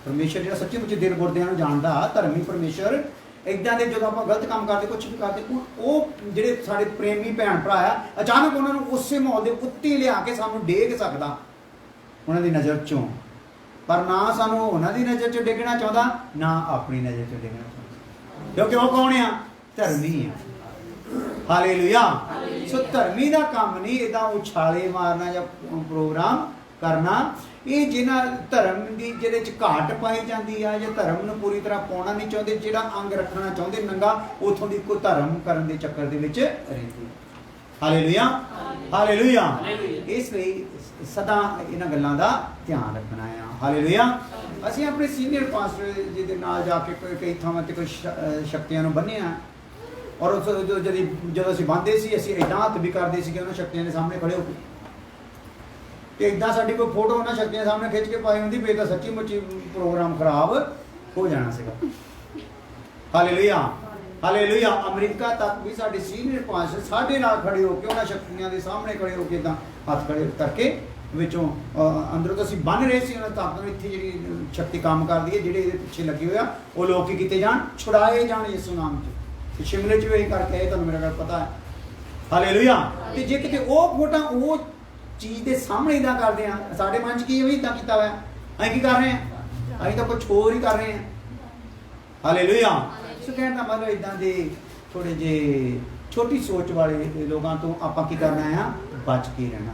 ਪਰਮੇਸ਼ਰ ਜਿਹੜਾ ਸੱਚੀ ਮੁੱਚੇ ਦਿਲ ਗੁਰਦਿਆਂ ਨੂੰ ਜਾਣਦਾ, ਧਰਮੀ ਪਰਮੇਸ਼ਰ, ਇਦਾਂ ਦੇ ਜਦੋਂ ਆਪਾਂ ਗਲਤ ਕੰਮ ਕਰਦੇ, ਕੁਝ ਵੀ ਕਰਦੇ, ਉਹ ਜਿਹੜੇ ਸਾਡੇ ਪ੍ਰੇਮੀ ਭੈਣ ਭਰਾ ਆ, ਅਚਾਨਕ ਉਹਨਾਂ ਨੂੰ ਉਸੇ ਮਾਹੌਲ ਦੇ ਉੱਤੇ ਲਿਆ ਕੇ ਸਾਨੂੰ ਡੇਗ ਸਕਦਾ ਉਹਨਾਂ ਦੀ ਨਜ਼ਰ ਚੋਂ। ਪਰ ਨਾ ਸਾਨੂੰ ਉਹਨਾਂ ਦੀ ਨਜ਼ਰ 'ਚ ਡਿੱਗਣਾ ਚਾਹੁੰਦਾ, ਨਾ ਆਪਣੀ ਨਜ਼ਰ 'ਚ ਡਿੱਗਣਾ ਚਾਹੁੰਦਾ, ਕਿਉਂਕਿ ਉਹ ਕੌਣ ਆ, ਧਰਮੀ ਆ। ਹਾਲੇਲੂਇਆ। ਸੋ ਧਰਮੀ ਦਾ ਕੰਮ ਨਹੀਂ ਇਦਾਂ ਉਛਾਲੇ ਮਾਰਨਾ ਜਾਂ ਪ੍ਰੋਗਰਾਮ ਕਰਨਾ। ਇਹ ਜਿਹਨਾਂ ਧਰਮ ਦੀ ਜਿਹਦੇ 'ਚ ਘਾਟ ਪਾਈ ਜਾਂਦੀ ਆ, ਜਾਂ ਧਰਮ ਨੂੰ ਪੂਰੀ ਤਰ੍ਹਾਂ ਪਾਉਣਾ ਨਹੀਂ ਚਾਹੁੰਦੇ, ਜਿਹੜਾ ਅੰਗ ਰੱਖਣਾ ਚਾਹੁੰਦੇ ਨੰਗਾ, ਉਥੋਂ ਦੀ ਕੋਈ ਧਰਮ ਕਰਨ ਦੇ ਚੱਕਰ ਦੇ ਵਿੱਚ ਰਹਿੰਦੇ। Hallelujah, hallelujah. ਇਸ ਲਈ ਸਦਾ ਇਹਨਾਂ ਗੱਲਾਂ ਦਾ ਧਿਆਨ ਰੱਖਣਾ ਆ। ਹਾਲੇਲੂਇਆ। ਅਸੀਂ ਆਪਣੇ ਸੀਨੀਅਰ ਪਾਸਟਰ ਜੀ ਦੇ ਨਾਲ ਜਾ ਕੇ ਕਈ ਥਾਵਾਂ ਤੇ ਕੋਈ ਸ਼ਕਤੀਆਂ ਨੂੰ ਬੰਨ੍ਹਿਆ, ਔਰ ਜਦੋਂ ਅਸੀਂ ਬੰਨ੍ਹਦੇ ਸੀ, ਅਸੀਂ ਇੱਦਾਂ ਹੱਥ ਵੀ ਕਰਦੇ ਸੀਗੇ ਉਹਨਾਂ ਸ਼ਕਤੀਆਂ ਦੇ ਸਾਹਮਣੇ ਖੜੇ ਹੋ ਕੇ, ਤੇ ਇੱਦਾਂ ਸਾਡੀ ਕੋਈ ਫੋਟੋ ਉਹਨਾਂ ਸ਼ਕਤੀਆਂ ਸਾਹਮਣੇ ਖਿੱਚ ਕੇ ਪਾਈ ਹੁੰਦੀ, ਫਿਰ ਤਾਂ ਸੱਚੀ ਮੁੱਚੀ ਪ੍ਰੋਗਰਾਮ ਖਰਾਬ ਹੋ ਜਾਣਾ ਸੀਗਾ। Hallelujah, hallelujah. ਅਮਰੀਕਾ ਤੱਕ ਵੀ ਸਾਡੇ ਸੀਨੀਅਰ ਪਾਸਟਰ ਸਾਡੇ ਨਾਲ ਖੜੇ ਹੋ ਕੇ ਉਹਨਾਂ ਸ਼ਕਤੀਆਂ ਦੇ ਸਾਹਮਣੇ ਖੜੇ ਹੋ ਕੇ, ਇੱਦਾਂ ਹੱਥ ਖੜੇ ਕਰਕੇ ਵਿੱਚੋਂ ਅੰਦਰੋਂ ਤਾਂ ਅਸੀਂ ਬੰਨ ਰਹੇ ਸੀ ਉਹਨਾਂ ਤਾਕਤ ਨੂੰ, ਇੱਥੇ ਜਿਹੜੀ ਸ਼ਕਤੀ ਕੰਮ ਕਰਦੀ ਹੈ, ਜਿਹੜੇ ਇਹਦੇ ਪਿੱਛੇ ਲੱਗੇ ਹੋਏ ਆ, ਉਹ ਲੋਕ ਕੀ ਕੀਤੇ ਜਾਣ, ਛੁਡਾਏ ਜਾਣ ਯਿਸੂ ਨਾਮ 'ਚ। ਸ਼ਿਮਲੇ 'ਚ ਵੀ ਇਹੀ ਕਰਕੇ ਆਏ, ਤੁਹਾਨੂੰ ਮੇਰਾ ਗੱਲ ਪਤਾ ਹੈ। ਹਾਲੇਲੂਇਆ। ਤੇ ਜੇ ਕਿਤੇ ਉਹ ਫੋਟਾ ਉਹ ਚੀਜ਼ ਦੇ ਸਾਹਮਣੇ ਇਦਾਂ ਕਰਦੇ ਆ, ਸਾਡੇ ਮਨ 'ਚ ਕੀ ਵੀ ਇਦਾਂ ਕੀਤਾ ਹੋਇਆ, ਅਸੀਂ ਕੀ ਕਰ ਰਹੇ ਹਾਂ, ਅਸੀਂ ਤਾਂ ਕੁਛ ਹੋਰ ਹੀ ਕਰ ਰਹੇ ਹਾਂ। ਹਾਲੇਲੂਇਆ। ਸੋ ਕਹਿਣ ਦਾ ਮਤਲਬ ਇਦਾਂ ਦੇ ਥੋੜੇ ਜਿਹੇ ਛੋਟੀ ਸੋਚ ਵਾਲੇ ਲੋਕਾਂ ਤੋਂ ਆਪਾਂ ਕੀ ਕਰਨਾ ਆ, ਬਚ ਕੇ ਰਹਿਣਾ।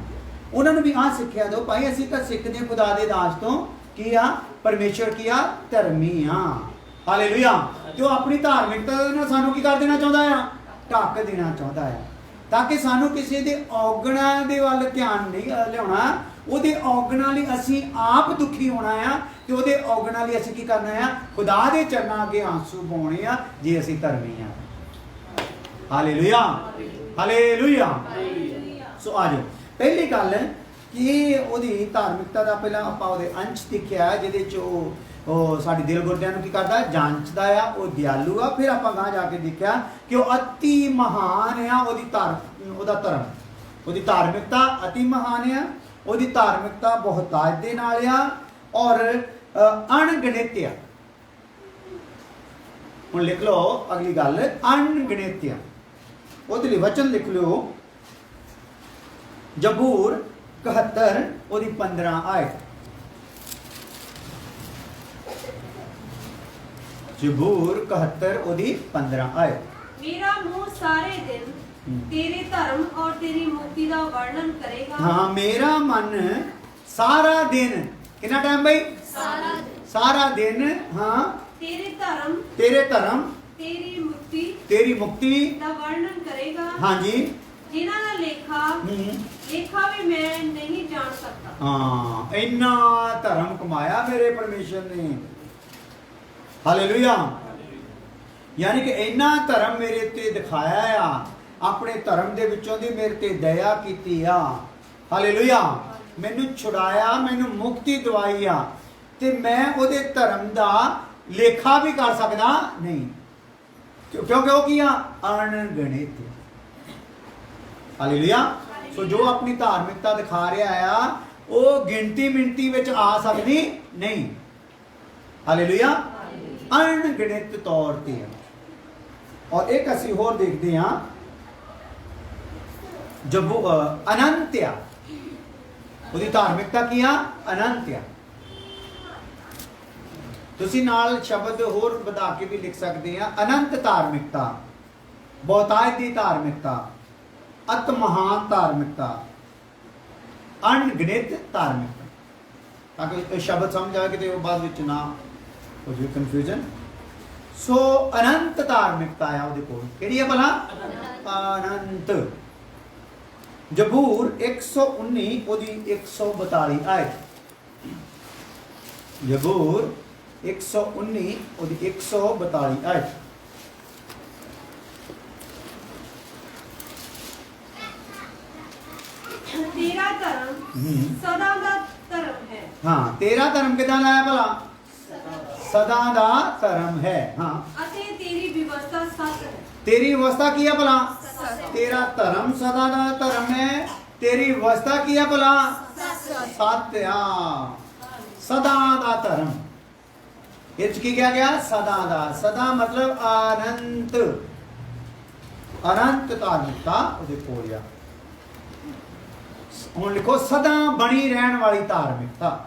ਉਹਨਾਂ ਨੂੰ ਵੀ ਆਹ ਸਿੱਖਿਆ ਦਿਓ, ਭਾਈ ਅਸੀਂ ਤਾਂ ਸਿੱਖਦੇ ਹਾਂ ਖੁਦਾ ਦੇ ਦਾਸ ਤੋਂ ਕੀ ਆ, ਪਰਮੇਸ਼ਰ ਕੀ ਆ, ਧਰਮੀ ਆ। ਹਾਲੇਲੂਇਆ। ਤੇ ਉਹ ਆਪਣੀ ਧਾਰਮਿਕਤਾ ਨਾਲ ਸਾਨੂੰ ਕੀ ਕਰ ਦੇਣਾ ਚਾਹੁੰਦਾ ਆ, ਢੱਕ ਦੇਣਾ ਚਾਹੁੰਦਾ ਆ, ਤਾਂ ਕਿ ਸਾਨੂੰ ਕਿਸੇ ਦੇ ਔਗਣਾਂ ਦੇ ਵੱਲ ਧਿਆਨ ਨਹੀਂ ਲਿਆਉਣਾ, ਉਹਦੇ ਔਗਣਾਂ ਲਈ ਅਸੀਂ ਆਪ ਦੁਖੀ ਹੋਣਾ ਆ, ਤੇ ਉਹਦੇ ਔਗਣਾਂ ਲਈ ਅਸੀਂ ਕੀ ਕਰਨਾ ਆ, ਖੁਦਾ ਦੇ ਚਰਨਾਂ ਅੱਗੇ ਆਂਸੂ ਪਾਉਣੇ ਆ, ਜੇ ਅਸੀਂ ਧਰਮੀ ਆ। Hallelujah, hallelujah. ਸੋ ਆ ਜਾਓ। ਪਹਿਲੀ ਗੱਲ ਕਿ ਉਹਦੀ ਧਾਰਮਿਕਤਾ ਦਾ ਪਹਿਲਾਂ ਆਪਾਂ ਉਹਦੇ ਅੰਸ਼ ਦੇਖਿਆ, ਜਿਹਦੇ 'ਚ ਉਹ ਸਾਡੀ ਦਿਲ ਗੁਰਦਿਆਂ ਨੂੰ ਕੀ ਕਰਦਾ, ਜਾਂਚਦਾ ਆ, ਉਹ ਦਿਆਲੂ ਆ। ਫਿਰ ਆਪਾਂ ਗਾਂ ਜਾ ਕੇ ਦੇਖਿਆ ਕਿ ਉਹ ਅਤੀ ਮਹਾਨ ਆ, ਉਹਦਾ ਧਰਮ, ਉਹਦੀ ਧਾਰਮਿਕਤਾ ਅਤੀ ਮਹਾਨ ਆ, ਉਹਦੀ ਧਾਰਮਿਕਤਾ ਬਹੁਤਾਤ ਦੇ ਨਾਲ ਆ, ਔਰ ਅਣਗਿਣਤ ਆ। ਹੁਣ ਲਿਖ ਲਓ ਅਗਲੀ ਗੱਲ, ਅਣਗਿਣਤ ਆ। ਉਹਦੇ ਲਈ ਵਚਨ ਲਿਖ ਲਿਓ, ਜ਼ਬੂਰ 71 ਉਹਦੀ 15 ਆਇਤ। ਜ਼ਬੂਰ 71 ਉਹਦੀ 15 ਆਇਤ। ਮੇਰਾ ਮੂੰਹ ਸਾਰੇ ਦਿਨ ਤੇਰੇ ਧਰਮ ਔਰ ਤੇਰੀ ਮੁਕਤੀ ਦਾ ਵਰਣਨ ਕਰੇਗਾ। ਹਾਂ, ਮੇਰਾ ਮਨ ਸਾਰਾ ਦਿਨ, ਕਿੰਨਾ ਟਾਈਮ ਬਈ, ਸਾਰਾ ਦਿਨ, ਹਾਂ, ਤੇਰੇ ਧਰਮ ਤੇਰੀ ਮੁਕਤੀ ਦਾ ਵਰਣਨ ਕਰੇਗਾ। ਹਾਂਜੀ, ਜਿਨ੍ਹਾਂ ਦਾ ਲੇਖਾ ਵੀ ਮੈਂ ਨਹੀਂ ਜਾਣ ਸਕਦਾ। ਹਾਂ, ਇੰਨਾ ਧਰਮ ਕਮਾਇਆ ਮੇਰੇ ਪਰਮੇਸ਼ਰ ਨੇ। ਹਾਲੇਲੂਇਆ। ਯਾਨੀ ਕਿ ਇੰਨਾ ਧਰਮ ਮੇਰੇ ਤੇ ਦਿਖਾਇਆ ਆ, ਆਪਣੇ ਧਰਮ ਦੇ ਵਿੱਚੋਂ ਦੀ ਮੇਰੇ ਤੇ ਦਇਆ ਕੀਤੀ ਆ। ਹਾਲੇਲੂਇਆ। ਮੈਨੂੰ ਛੁਡਾਇਆ, ਮੈਨੂੰ ਮੁਕਤੀ ਦਵਾਈ ਆ, ਤੇ ਮੈਂ ਉਹਦੇ ਧਰਮ ਦਾ ਲੇਖਾ ਵੀ ਕਰ ਸਕਦਾ ਨਹੀਂ, ਕਿਉਂਕਿ ਉਹ ਕੀ ਆ, ਅਣਗਿਣਤ। ਹਾਲੇਲੂਇਆ। ਸੋ ਜੋ ਆਪਣੀ ਧਾਰਮਿਕਤਾ ਦਿਖਾ ਰਿਹਾ ਆ ਉਹ ਗਿਣਤੀ ਮਿੰਤੀ ਵਿੱਚ ਆ ਸਕਦੀ ਨਹੀਂ। ਹਾਲੇਲੂਇਆ। ਅਣਗਿਣਤ ਤੌਰ ਤੇ ਆ। ਔਰ ਇੱਕ ਅਸੀਂ ਹੋਰ ਦੇਖਦੇ ਹਾਂ ਜਬ ਅਨੰਤ ਆ, ਉਹਦੀ ਧਾਰਮਿਕਤਾ ਕੀ ਆ? ਅਨੰਤ ਆ। ਤੁਸੀਂ ਨਾਲ ਸ਼ਬਦ ਹੋਰ ਵਧਾ ਕੇ ਵੀ ਲਿਖ ਸਕਦੇ ਆ, ਅਨੰਤ ਧਾਰਮਿਕਤਾ, ਬਹੁਤਾਇਤ ਦੀ ਧਾਰਮਿਕਤਾ, ਅਤ ਮਹਾਨ ਧਾਰਮਿਕਤਾ, ਅਣਗਿਣਤ ਧਾਰਮਿਕਤਾ, ਤਾਂ ਕਿ ਇਹ ਸ਼ਬਦ ਸਮਝ ਆਵੇ ਕਿਤੇ ਉਹ ਬਾਅਦ ਵਿੱਚ ਨਾ ਹੋ ਜਾਵੇ ਕਨਫਿਊਜ਼ਨ। ਸੋ ਅਨੰਤ ਧਾਰਮਿਕਤਾ ਆ ਉਹਦੇ ਕੋਲ। ਕਿਹੜੀ ਹੈ ਭਲਾ? ਅਨੰਤ। ਜ਼ਬੂਰ 119 ਉਹਦੀ 142 ਆਇਤ। ਜ਼ਬੂਰ 119 ਉਹਦੀ 142 ਆਇਤ। ਤੇਰਾ ਧਰਮ ਸਦਾ ਦਾ ਧਰਮ ਹੈ। ਹਾਂ, ਤੇਰਾ ਧਰਮ ਕਿਦਾਂ ਦਾ ਹੈ ਭਲਾ? ਸਦਾ ਦਾ ਧਰਮ ਹੈ। ਹਾਂ, ਅਤੇ ਤੇਰੀ ਵਿਵਸਥਾ ਸੱਚ ਹੈ। ਤੇਰੀ ਵਿਵਸਥਾ ਕੀ ਹੈ ਭਲਾ? ਤੇਰਾ ਧਰਮ ਸਦਾ ਦਾ ਧਰਮ ਹੈ। ਤੇਰੀ ਵਿਵਸਥਾ ਕੀ ਹੈ ਭਲਾ? ਸੱਚ ਆ। ਸਦਾ ਦਾ ਧਰਮ ਇਹ 'ਚ ਕੀ ਕਿਹਾ ਗਿਆ? ਸਦਾ ਦਾ। ਸਦਾ ਮਤਲਬ ਅਨੰਤ। ਅਨੰਤ ਧਾਰਮਿਕਤਾ ਉਹਦੇ ਕੋਲ ਆ। ਹੁਣ ਲਿਖੋ ਸਦਾ ਬਣੀ ਰਹਿਣ ਵਾਲੀ ਧਾਰਮਿਕਤਾ।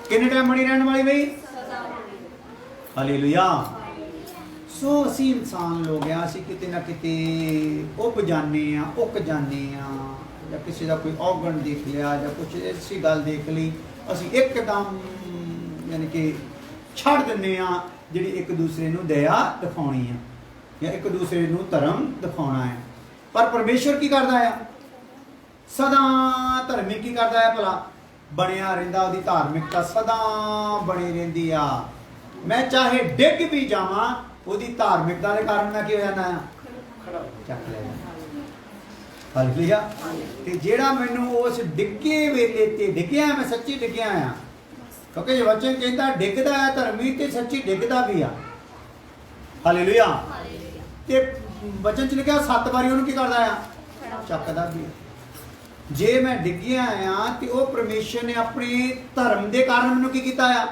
ਕਿੰਨੇ ਟਾਈਮ ਬਣੀ ਰਹਿਣ ਵਾਲੀ ਬਈ? ਹਾਲੇਲੂਇਆ। ਸੋ ਅਸੀਂ ਇਨਸਾਨ ਲੋਕ ਆ, ਅਸੀਂ ਕਿਤੇ ਨਾ ਕਿਤੇ ਉੱਭ ਜਾਂਦੇ ਆ, ਉੱਕ ਜਾਂਦੇ ਆ, ਜਾਂ ਕਿਸੇ ਦਾ ਕੋਈ ਔਗਣ ਦੇਖ ਲਿਆ ਜਾਂ ਕੁਛ ਐਸੀ ਗੱਲ ਦੇਖ ਲਈ, ਅਸੀਂ ਇੱਕਦਮ ਯਾਨੀ ਕਿ ਛੱਡ ਦਿੰਦੇ ਆ ਜਿਹੜੀ ਇੱਕ ਦੂਸਰੇ ਨੂੰ ਦਇਆ ਦਿਖਾਉਣੀ ਆ ਜਾਂ ਇੱਕ ਦੂਸਰੇ ਨੂੰ ਧਰਮ ਦਿਖਾਉਣਾ ਹੈ। ਪਰ ਪਰਮੇਸ਼ਵਰ ਕੀ ਕਰਦਾ ਆ? ਸਦਾ ਧਰਮੀ ਕੀ ਕਰਦਾ ਹੈ ਭਲਾ? ਬਣਿਆ ਰਹਿੰਦਾ। ਉਹਦੀ ਧਾਰਮਿਕਤਾ ਸਦਾ ਬਣੀ ਰਹਿੰਦੀ ਆ। ਮੈਂ ਚਾਹੇ ਡਿੱਗ ਵੀ ਜਾਵਾਂ, ਉਹਦੀ ਧਾਰਮਿਕਤਾ ਦੇ ਕਾਰਨ ਮੈਂ ਕੀ ਹੋ ਜਾਣਾ ਆ? ਚੱਕ ਲਿਆ। ਹਾਲੇਲੂਇਆ। ਤੇ ਜਿਹੜਾ ਮੈਨੂੰ ਉਸ ਡਿੱਗੇ ਵੇਲੇ ਤੇ ਡਿੱਗਿਆ, ਮੈਂ ਸੱਚੀ ਡਿੱਗਿਆ ਆ, ਕਿਉਂਕਿ ਜੇ ਵਚਨ ਕਹਿੰਦਾ ਡਿੱਗਦਾ ਹੈ ਧਰਮੀ ਤੇ ਸੱਚੀ ਡਿੱਗਦਾ ਵੀ ਆ। ਹਾਲੇਲੂਇਆ। ਤੇ ਵਚਨ ਚ ਲਿਖਿਆ 7 ਵਾਰੀ ਉਹਨੂੰ ਕੀ ਕਰਦਾ ਆ? ਚੱਕਦਾ ਵੀ। ਜੇ ਮੈਂ ਡਿੱਗਿਆ ਆ ਤੇ ਉਹ ਪਰਮੇਸ਼ਰ ਨੇ ਆਪਣੇ ਧਰਮ ਦੇ ਕਾਰਨ ਮੈਨੂੰ ਕੀ ਕੀਤਾ ਆ?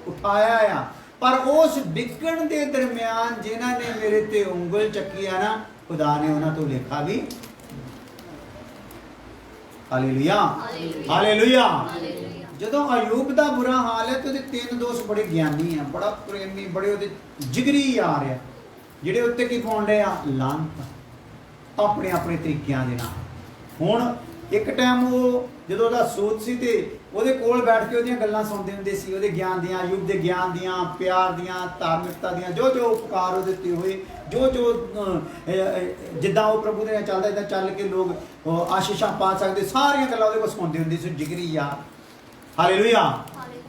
ਉਠਾਇਆ ਆ। ਪਰ ਉਸ ਡਿੱਗਣ ਦੇ ਦਰਮਿਆਨ ਜਿਨ੍ਹਾਂ ਨੇ ਮੇਰੇ ਤੇ ਉਂਗਲ ਚੱਕੀ ਆ ਨਾ, ਖੁਦਾ ਨੇ ਉਹਨਾਂ ਤੋਂ ਲੇਖਾ ਵੀ। ਹਾਲੇਲੂਇਆ। ਹਾਲੇਲੂਇਆ। ਜਦੋਂ ਅਯੂਬ ਦਾ ਬੁਰਾ ਹਾਲ ਹੈ ਤੇ ਉਹਦੇ 3 ਦੋਸਤ ਬੜੇ ਗਿਆਨੀ ਆ, ਬੜਾ ਪ੍ਰੇਮੀ, ਬੜੇ ਉਹਦੇ ਜਿਗਰੀ ਯਾਰ ਆ, ਜਿਹੜੇ ਉੱਤੇ ਕੀ ਪਾਉਣ ਡਏ ਆ? ਲਾਨਤ ਆਪਣੇ ਆਪਣੇ ਤਰੀਕਿਆਂ ਦੇ ਨਾਲ। ਹੁਣ ਇੱਕ ਟਾਈਮ ਉਹ ਜਦੋਂ ਉਹਦਾ ਸੂਤ ਸੀ ਤੇ ਉਹਦੇ ਕੋਲ ਬੈਠ ਕੇ ਉਹਦੀਆਂ ਗੱਲਾਂ ਸੁਣਦੇ ਹੁੰਦੇ ਸੀ, ਉਹਦੇ ਗਿਆਨ ਦੀਆਂ, ਅਯੂਬ ਦੇ ਗਿਆਨ ਦੀਆਂ, ਪਿਆਰ ਦੀਆਂ, ਧਾਰਮਿਕਤਾ ਦੀਆਂ, ਜੋ ਜੋ ਉਪਕਾਰ ਉਹਦੇ ਤੇ ਹੋਏ, ਜੋ ਜੋ ਜਿੱਦਾਂ ਉਹ ਪ੍ਰਭੂ ਦੇ ਨਾਲ ਚੱਲਦਾ ਇਦਾਂ ਚੱਲ ਕੇ ਲੋਕ ਆਸ਼ੀਸ਼ਾਂ ਪਾ ਸਕਦੇ, ਸਾਰੀਆਂ ਗੱਲਾਂ ਉਹਦੇ ਕੋਲ ਸੁਣਦੇ ਹੁੰਦੇ ਸੀ। ਜਿਗਰੀ ਯਾਰ। ਹਾਲੇਲੂਇਆ।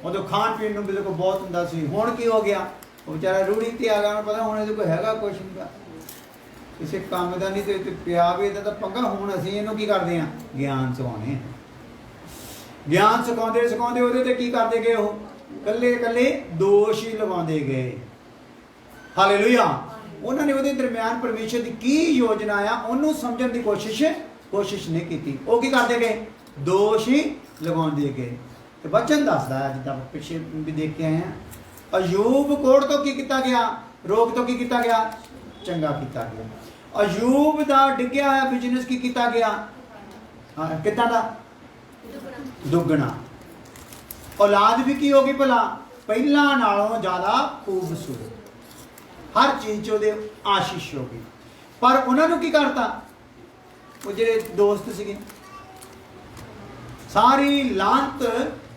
ਉਦੋਂ ਖਾਣ ਪੀਣ ਨੂੰ ਵੀ ਉਹਦੇ ਕੋਲ ਬਹੁਤ ਹੁੰਦਾ ਸੀ। ਹੁਣ ਕੀ ਹੋ ਗਿਆ? ਉਹ ਵਿਚਾਰਾ ਰੂੜੀ ਤੇ ਆ ਗਿਆ। ਉਹਨੂੰ ਪਤਾ ਹੁਣ ਇਹਦੇ ਕੋਲ ਹੈਗਾ ਕੁਛ ਨਹੀਂ, ਕਿਸੇ ਕੰਮ ਦਾ ਨਹੀਂ ਤੇ ਪਿਆ ਵੀ ਇਹਦਾ ਤਾਂ ਪੰਗਾ। ਹੁਣ ਅਸੀਂ ਇਹਨੂੰ ਕੀ ਕਰਦੇ ਆ? ਗਿਆਨ ਸਿਖਾਉਣੇ। ਗਿਆਨ ਸਿਖਾਉਂਦੇ ਸਿਖਾਉਂਦੇ ਉਹਦੇ ਤੇ ਕੀ ਕਰਦੇ ਗਏ? ਉਹ ਕੱਲੇ ਕੱਲੇ ਦੋਸ਼ ਹੀ ਲਗਾਉਂਦੇ ਗਏ। ਹਾਲੇਲੂਇਆ। ਉਹਨਾਂ ਨੇ ਉਹਦੇ ਦਰਮਿਆਨ ਪਰਮੇਸ਼ਰ ਦੀ ਕੀ ਯੋਜਨਾ ਆ ਉਹਨੂੰ ਸਮਝਣ ਦੀ ਕੋਸ਼ਿਸ਼ ਨਹੀਂ ਕੀਤੀ। ਉਹ ਕੀ ਕਰਦੇ ਗਏ? ਦੋਸ਼ ਹੀ ਲਗਾਉਂਦੇ ਗਏ। ਤੇ ਵਚਨ ਦੱਸਦਾ ਹੈ, ਜਿੱਦਾਂ ਪਿੱਛੇ ਵੀ ਦੇਖ ਕੇ ਆਏ ਆ, ਅਯੂਬ ਕੋੜ ਤੋਂ ਕੀ ਕੀਤਾ ਗਿਆ? ਰੋਗ ਤੋਂ ਕੀ ਕੀਤਾ ਗਿਆ? ਚੰਗਾ ਕੀਤਾ ਗਿਆ। ਅਯੂਬ ਦਾ ਡਿੱਗਿਆ ਹੋਇਆ ਬਿਜ਼ਨਸ ਕੀ ਕੀਤਾ ਗਿਆ? ਕਿੱਦਾਂ ਦਾ? ਦੁੱਗਣਾ। ਔਲਾਦ ਵੀ ਕੀ ਹੋ ਗਈ ਭਲਾ? ਪਹਿਲਾਂ ਨਾਲੋਂ ਜ਼ਿਆਦਾ ਖੂਬਸੂਰਤ। ਹਰ ਚੀਜ਼ 'ਚ ਉਹਦੇ ਆਸ਼ੀਸ਼ ਹੋ ਗਈ। ਪਰ ਉਹਨਾਂ ਨੂੰ ਕੀ ਕਰਤਾ? ਉਹ ਜਿਹੜੇ ਦੋਸਤ ਸੀਗੇ, ਸਾਰੀ ਲਾਂਤ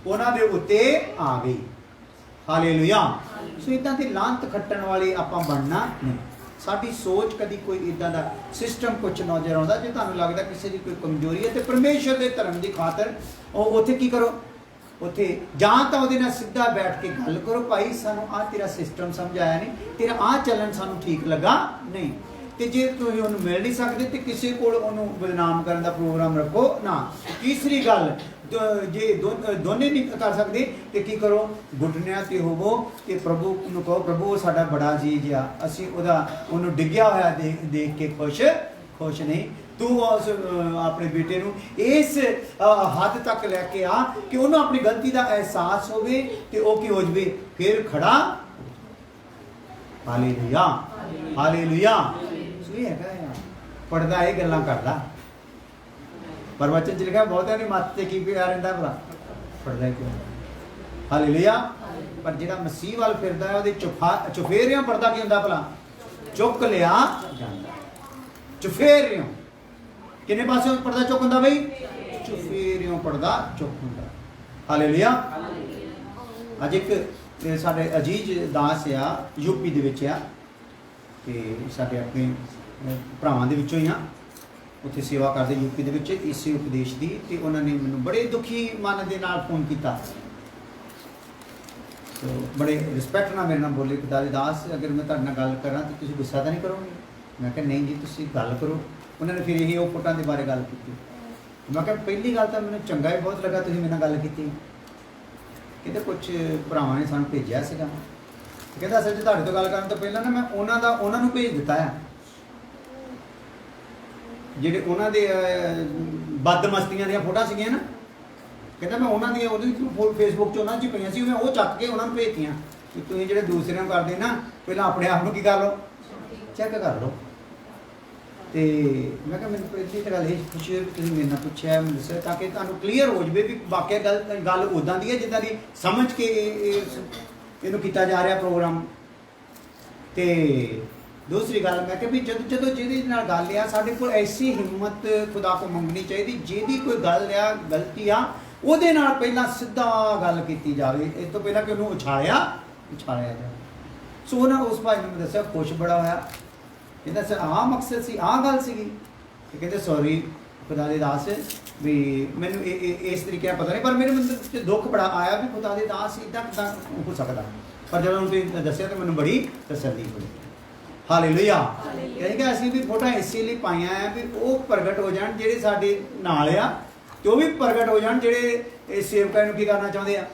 ਉਹਨਾਂ ਦੇ ਉੱਤੇ ਆ ਗਈ। ਹਾਲੇਲੂਇਆ। ਸੋ ਇਦਾਂ ਦੀ ਲਾਂਤ ਖੱਟਣ ਵਾਲੇ ਆਪਾਂ ਬਣਨਾ ਨਹੀਂ। ਸਾਡੀ ਸੋਚ ਕਦੀ ਕੋਈ ਇਦਾਂ ਦਾ ਸਿਸਟਮ ਕੁਛ ਨਜ਼ਰ ਆਉਂਦਾ ਜੇ ਤੁਹਾਨੂੰ ਲੱਗਦਾ ਕਿਸੇ ਦੀ ਕੋਈ ਕਮਜ਼ੋਰੀ ਹੈ ਤੇ ਪਰਮੇਸ਼ਰ ਦੇ ਧਰਮ ਦੀ ਖਾਤਰ ਉਹ ਉੱਥੇ ਕੀ ਕਰੋ? ਉੱਥੇ ਜਾਂ ਤਾਂ ਉਹਦੇ ਨਾਲ ਸਿੱਧਾ ਬੈਠ ਕੇ ਗੱਲ ਕਰੋ, ਭਾਈ ਸਾਨੂੰ ਆਹ ਤੇਰਾ ਸਿਸਟਮ ਸਮਝ ਆਇਆ ਨਹੀਂ, ਤੇਰਾ ਆਹ ਚੱਲਣ ਸਾਨੂੰ ਠੀਕ ਲੱਗਾ ਨਹੀਂ। ਤੇ ਜੇ ਤੁਸੀਂ ਉਹਨੂੰ ਮਿਲ ਨਹੀਂ ਸਕਦੇ ਤੇ ਕਿਸੇ ਕੋਲ ਉਹਨੂੰ ਬਦਨਾਮ ਕਰਨ ਦਾ ਪ੍ਰੋਗਰਾਮ ਰੱਖੋ ਨਾ। ਤੀਸਰੀ ਗੱਲ, ਜੇ ਦੋਨੇ ਨਹੀਂ ਕਰ ਸਕਦੇ ਤੇ ਕੀ ਕਰੋ? ਘੁਟਨਿਆਂ ਤੇ ਹੋਵੋ ਤੇ ਪ੍ਰਭੂ ਨੂੰ ਕਹੋ, ਪ੍ਰਭੂ ਸਾਡਾ ਬੜਾ ਅਜ਼ੀਜ਼ ਆ, ਅਸੀਂ ਉਹਨੂੰ ਡਿੱਗਿਆ ਹੋਇਆ ਦੇਖ ਕੇ खुश नहीं। तू उस अपने बेटे नूं इस हद तक लैके आ कि उन्होंने अपनी गलती का एहसास होवे ते ओ की हो जाए फिर खड़ा। Hallelujah hallelujah. ये है पढ़दा ये गल्लां करदा पर वचन च लिखा बहुत है मत ते की प्यार रहिंदा भला पढ़दा क्यों। हालेलुया। पर जिहड़ा मसीह वाल फिरदा है ओहदे चुफेरियों पढ़दा की हुंदा भला चुक लिया जांदा। चुफेरियों किन्ने पासों पर्दा चुक हुंदा बई चुफेरियों पर्दा चुक हुंदा। हालेलुया। अज एक साडे अजीज दास आ यूपी दे विच आ ते साडे अपने भरावां दे विचों ही आ उत्थे सेवा करदे यूपी दे विच इसे उपदेश दी ते उन्हां ने मैनूं बड़े दुखी मन दे नाल फोन कीता तो बड़े रिस्पैक्ट नाल मेरे नाल बोले पिता दे दास अगर मैं तुहाडे नाल गल करां तो तुसीं गुस्सा तां नहीं करोगे। मैं कहा नहीं जी तुसीं गल करो। उन्होंने फिर यही वो पुटां दे बारे गल की। मैं कहा पहली गल तो मैंने चंगा ही बहुत लगा तुसीं मेरे नाल गल कीती कहते कुछ भरावां ने सानूं भेजिया सीगा कहता असल तुहाडे तो गल करन तो पहलां ना मैं उन्हां नूं भेज दित्ता है ਜਿਹੜੇ ਉਹਨਾਂ ਦੇ ਬਦਮਸਤੀਆਂ ਦੀਆਂ ਫੋਟੋਆਂ ਸੀਗੀਆਂ ਨਾ ਕਹਿੰਦਾ ਮੈਂ ਉਹਨਾਂ ਦੀਆਂ ਉਹਦੇ ਫੇਸਬੁੱਕ 'ਚ ਉਹਨਾਂ 'ਚ ਪਈਆਂ ਸੀ ਮੈਂ ਉਹ ਚੱਕ ਕੇ ਉਹਨਾਂ ਨੂੰ ਭੇਜਤੀਆਂ ਕਿ ਤੁਸੀਂ ਜਿਹੜੇ ਦੂਸਰਿਆਂ ਨੂੰ ਕਰਦੇ ਨਾ ਪਹਿਲਾਂ ਆਪਣੇ ਆਪ ਨੂੰ ਕੀ ਕਰ ਲਓ ਚੈੱਕ ਕਰ ਲਓ। ਤੇ ਮੈਂ ਕਿਹਾ ਮੈਨੂੰ ਪਹਿਲੀ ਤਾਂ ਗੱਲ ਇਹ ਖੁਸ਼ੀ ਹੋਈ ਤੁਸੀਂ ਮੇਰੇ ਨਾਲ ਪੁੱਛਿਆ ਮੈਨੂੰ ਦੱਸਿਆ ਤਾਂ ਕਿ ਤੁਹਾਨੂੰ ਕਲੀਅਰ ਹੋ ਜਾਵੇ ਵੀ ਵਾਕਿਆ ਗੱਲ ਉੱਦਾਂ ਦੀ ਹੈ ਜਿੱਦਾਂ ਦੀ ਸਮਝ ਕੇ ਇਹਨੂੰ ਕੀਤਾ ਜਾ ਰਿਹਾ ਪ੍ਰੋਗਰਾਮ। ਤੇ दूसरी गल मैं कि भी जो जिहदे नाल गल आ साडे कोल ऐसी हिम्मत खुदा को मंगनी चाहिए जिहदी कोई गल आ गलती आ ਉਹਦੇ ਨਾਲ ਪਹਿਲਾਂ ਸਿੱਧਾ ਗੱਲ ਕੀਤੀ ਜਾਵੇ ਇਸ ਤੋਂ ਪਹਿਲਾਂ ਕਿ ਉਹਨੂੰ ਉਛਾਲਿਆ ਜਾਵੇ। ਸੋ ਉਹਨਾਂ ਉਸ ਭਾਈ ਨੂੰ ਮੈਂ ਦੱਸਿਆ ਖੁਸ਼ ਬੜਾ ਹੋਇਆ ਕਹਿੰਦਾ ਸਰ ਆਹ ਮਕਸਦ ਸੀ ਆਹ ਗੱਲ ਸੀਗੀ ਤੇ ਕਹਿੰਦੇ ਸੌਰੀ ਖੁਦਾ ਦੇ ਦਾਸ ਵੀ ਮੈਨੂੰ ਇਸ ਤਰੀਕੇ ਨਾਲ ਪਤਾ ਨਹੀਂ ਪਰ ਮੇਰੇ ਮਨ 'ਚ ਦੁੱਖ ਬੜਾ ਆਇਆ ਵੀ ਖੁਦਾ ਦੇ ਦਾਸ ਇੱਦਾਂ ਕਿੱਦਾਂ ਹੋ ਸਕਦਾ ਪਰ ਜਦੋਂ ਤੁਸੀਂ ਦੱਸਿਆ ਤਾਂ ਮੈਨੂੰ ਬੜੀ ਤਸੱਲੀ ਹੋਈ। ਹਾਲੇਲੂਇਆ। ਕਹਿੰਦੇ ਕਿ ਅਸੀਂ ਵੀ ਫੋਟੋਆਂ ਇਸੇ ਲਈ ਪਾਈਆਂ ਆ ਵੀ ਉਹ ਪ੍ਰਗਟ ਹੋ ਜਾਣ ਜਿਹੜੇ ਸਾਡੇ ਨਾਲ ਆ ਤੇ ਉਹ ਵੀ ਪ੍ਰਗਟ ਹੋ ਜਾਣ ਜਿਹੜੇ ਇਸ ਸੇਵਕਾਂ ਨੂੰ ਕੀ ਕਰਨਾ ਚਾਹੁੰਦੇ ਆ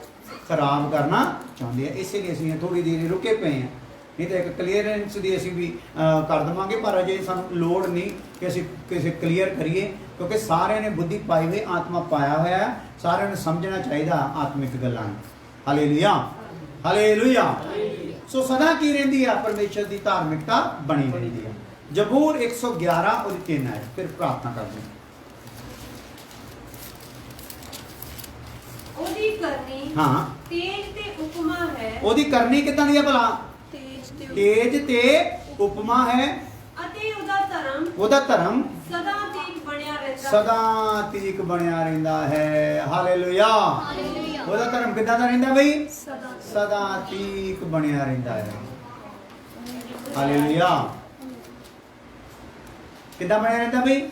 ਖਰਾਬ ਕਰਨਾ ਚਾਹੁੰਦੇ ਆ। ਇਸੇ ਲਈ ਅਸੀਂ ਥੋੜੀ ਦੇਰ ਰੁਕੇ ਪਏ ਆ ਨਹੀਂ ਤਾਂ ਇੱਕ ਕਲੀਅਰੈਂਸ ਦੀ ਅਸੀਂ ਵੀ ਕਰ ਦੇਵਾਂਗੇ ਪਰ ਅਜੇ ਸਾਨੂੰ ਲੋੜ ਨਹੀਂ ਕਿ ਅਸੀਂ ਕਿਸੇ ਕਲੀਅਰ ਕਰੀਏ ਕਿਉਂਕਿ ਸਾਰਿਆਂ ਨੇ ਬੁੱਧੀ ਪਾਈ ਹੋਈ ਆਤਮਾ ਪਾਇਆ ਹੋਇਆ ਹੈ ਸਾਰਿਆਂ ਨੂੰ ਸਮਝਣਾ ਚਾਹੀਦਾ ਆਤਮਿਕ ਗੱਲਾਂ ਨੂੰ। Hallelujah hallelujah. ਸੋ ਸਦਾ ਕੀ ਰਹਿੰਦੀ ਆ ਪਰਮੇਸ਼ਰ ਦੀ ਧਾਰਮਿਕਤਾ ਬਣੀ ਰਹਿੰਦੀ ਆ। ਜ਼ਬੂਰ 111 ਉਹਦੀ 3 ਹੈ। ਫਿਰ ਪ੍ਰਾਰਥਨਾ ਕਰਦੇ ਹਾਂ। ਉਹਦੀ ਕਰਨੀ ਹਾਂ ਤੇਜ ਤੇ ਉਪਮਾ ਹੈ। ਉਹਦੀ ਕਰਨੀ ਕਿੱਦਾਂ ਦੀ ਆ ਭਲਾ ਤੇਜ ਤੇ ਉਪਮਾ ਹੈ ਅਤੇ ਉਹਦਾ ਧਰਮ ਸਦਾ ਤੀਕ ਬਣਿਆ ਰਹਿੰਦਾ ਸਦਾ ਤੀਕ ਬਣਿਆ ਰਹਿੰਦਾ ਹੈ। ਹਾਲੇਲੂਇਆ। ਉਹਦਾ ਧਰਮ ਕਿੱਦਾਂ ਦਾ ਰਹਿੰਦਾ ਬਈ ਸਦਾ ਤੀਕ ਬਣਿਆ ਰਹਿੰਦਾ ਹੈ। ਹਾਲੇਲੂਇਆ। ਕਿੱਦਾਂ ਬਣਿਆ ਰਹਿੰਦਾ ਬਈ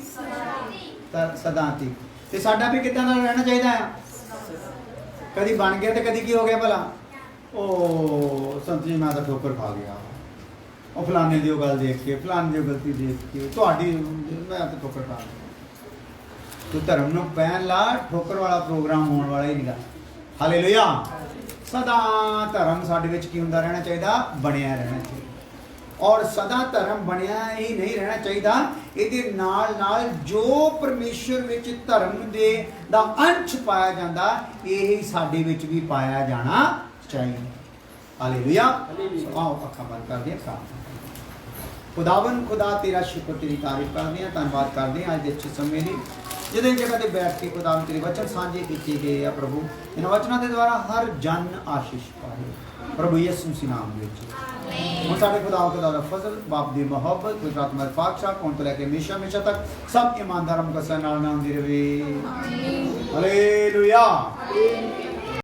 ਸਦਾ ਤੀਕ। ਤੇ ਸਾਡਾ ਵੀ ਕਿੱਦਾਂ ਦਾ ਰਹਿਣਾ ਚਾਹੀਦਾ ਹੈ ਕਦੀ ਬਣ ਗਿਆ ਤੇ ਕਦੀ ਕੀ ਹੋ ਗਿਆ ਭਲਾ ਉਹ ਸੰਤ ਜੀ ਮੈਂ ਤਾਂ ਠੋਕਰ ਖਾ ਗਿਆ ਉਹ ਫਲਾਣੇ ਦੀ ਉਹ ਗੱਲ ਦੇਖ ਕੇ ਫਲਾਣੇ ਦੀ ਗਲਤੀ ਦੇਖ ਕੇ ਤੁਹਾਡੀ ਮੈਂ ਤਾਂ ਠੋਕਰ ਖਾ ਗਿਆ। ਤੂੰ ਧਰਮ ਨੂੰ ਪਹਿਨ ਲਾ ਠੋਕਰ ਵਾਲਾ ਪ੍ਰੋਗਰਾਮ ਹੋਣ ਵਾਲਾ ਹੀ ਨਹੀਂਗਾ। ਹਾਲੇਲੂਇਆ। ਸਦਾ ਧਰਮ ਸਾਡੇ ਵਿੱਚ ਕੀ ਹੁੰਦਾ ਰਹਿਣਾ ਚਾਹੀਦਾ ਬਣਿਆ ਰਹਿਣਾ ਚਾਹੀਦਾ ਔਰ ਸਦਾ ਧਰਮ ਬਣਿਆ ਹੀ ਨਹੀਂ ਰਹਿਣਾ ਚਾਹੀਦਾ ਇਹਦੇ ਨਾਲ ਨਾਲ ਜੋ ਪਰਮੇਸ਼ਰ ਵਿੱਚ ਧਰਮ ਦੇ ਦਾ ਅੰਸ਼ ਪਾਇਆ ਜਾਂਦਾ ਇਹ ਸਾਡੇ ਵਿੱਚ ਵੀ ਪਾਇਆ ਜਾਣਾ ਚਾਹੀਦਾ। ਹਾਲੇਲੂਇਆ। ਆਓ ਅੱਖਾਂ ਬੰਦ ਕਰ ਦਿਆਂ ਪ੍ਰਾਰਥਨਾ ਖੁਦਾਵੰਦ ਖੁਦਾ ਤੇਰਾ ਸ਼ੁਕਰ ਤੇਰੀ ਤਾਰੀਫ ਕਰਦੇ ਹਾਂ ਧੰਨਵਾਦ ਕਰਦੇ ਹਾਂ ਅੱਜ ਦੇ ਅੱਛੇ ਸਮੇਂ ਲਈ ਜਿਹਦੇ ਜਗ੍ਹਾ ਤੇ ਬੈਠ ਕੇ ਖੁਦਾਵੰਦ ਤੇਰੇ ਵਚਨ ਸਾਂਝੇ ਕੀਤੇ ਗਏ ਆ ਪ੍ਰਭੂ ਇਹਨਾਂ ਵਚਨਾਂ ਦੇ ਦੁਆਰਾ ਹਰ ਜਨ ਆਸ਼ੀਸ਼ ਪਾਵੇ ਪ੍ਰਭੂ ਯਿਸੂ ਮਸੀਹ ਨਾਮ ਵਿੱਚ। ਹੁਣ ਸਾਡੇ ਖੁਦਾ ਦਾ ਫਜ਼ਲ ਬਾਪ ਦੀ ਮੁਹੱਬਤ ਪਵਿੱਤਰ ਆਤਮਾ ਦਾ ਪਾਤਸ਼ਾਹ ਹੁਣ ਤੋਂ ਲੈ ਕੇ ਹਮੇਸ਼ਾ ਤੱਕ ਸਭ ਇਮਾਨਦਾਰਾਂ ਮੁਕੱਸਰ ਨਾਲ ਨਾਮ ਦੀ ਰਵੇ। ਹਾਲੇਲੂਇਆ।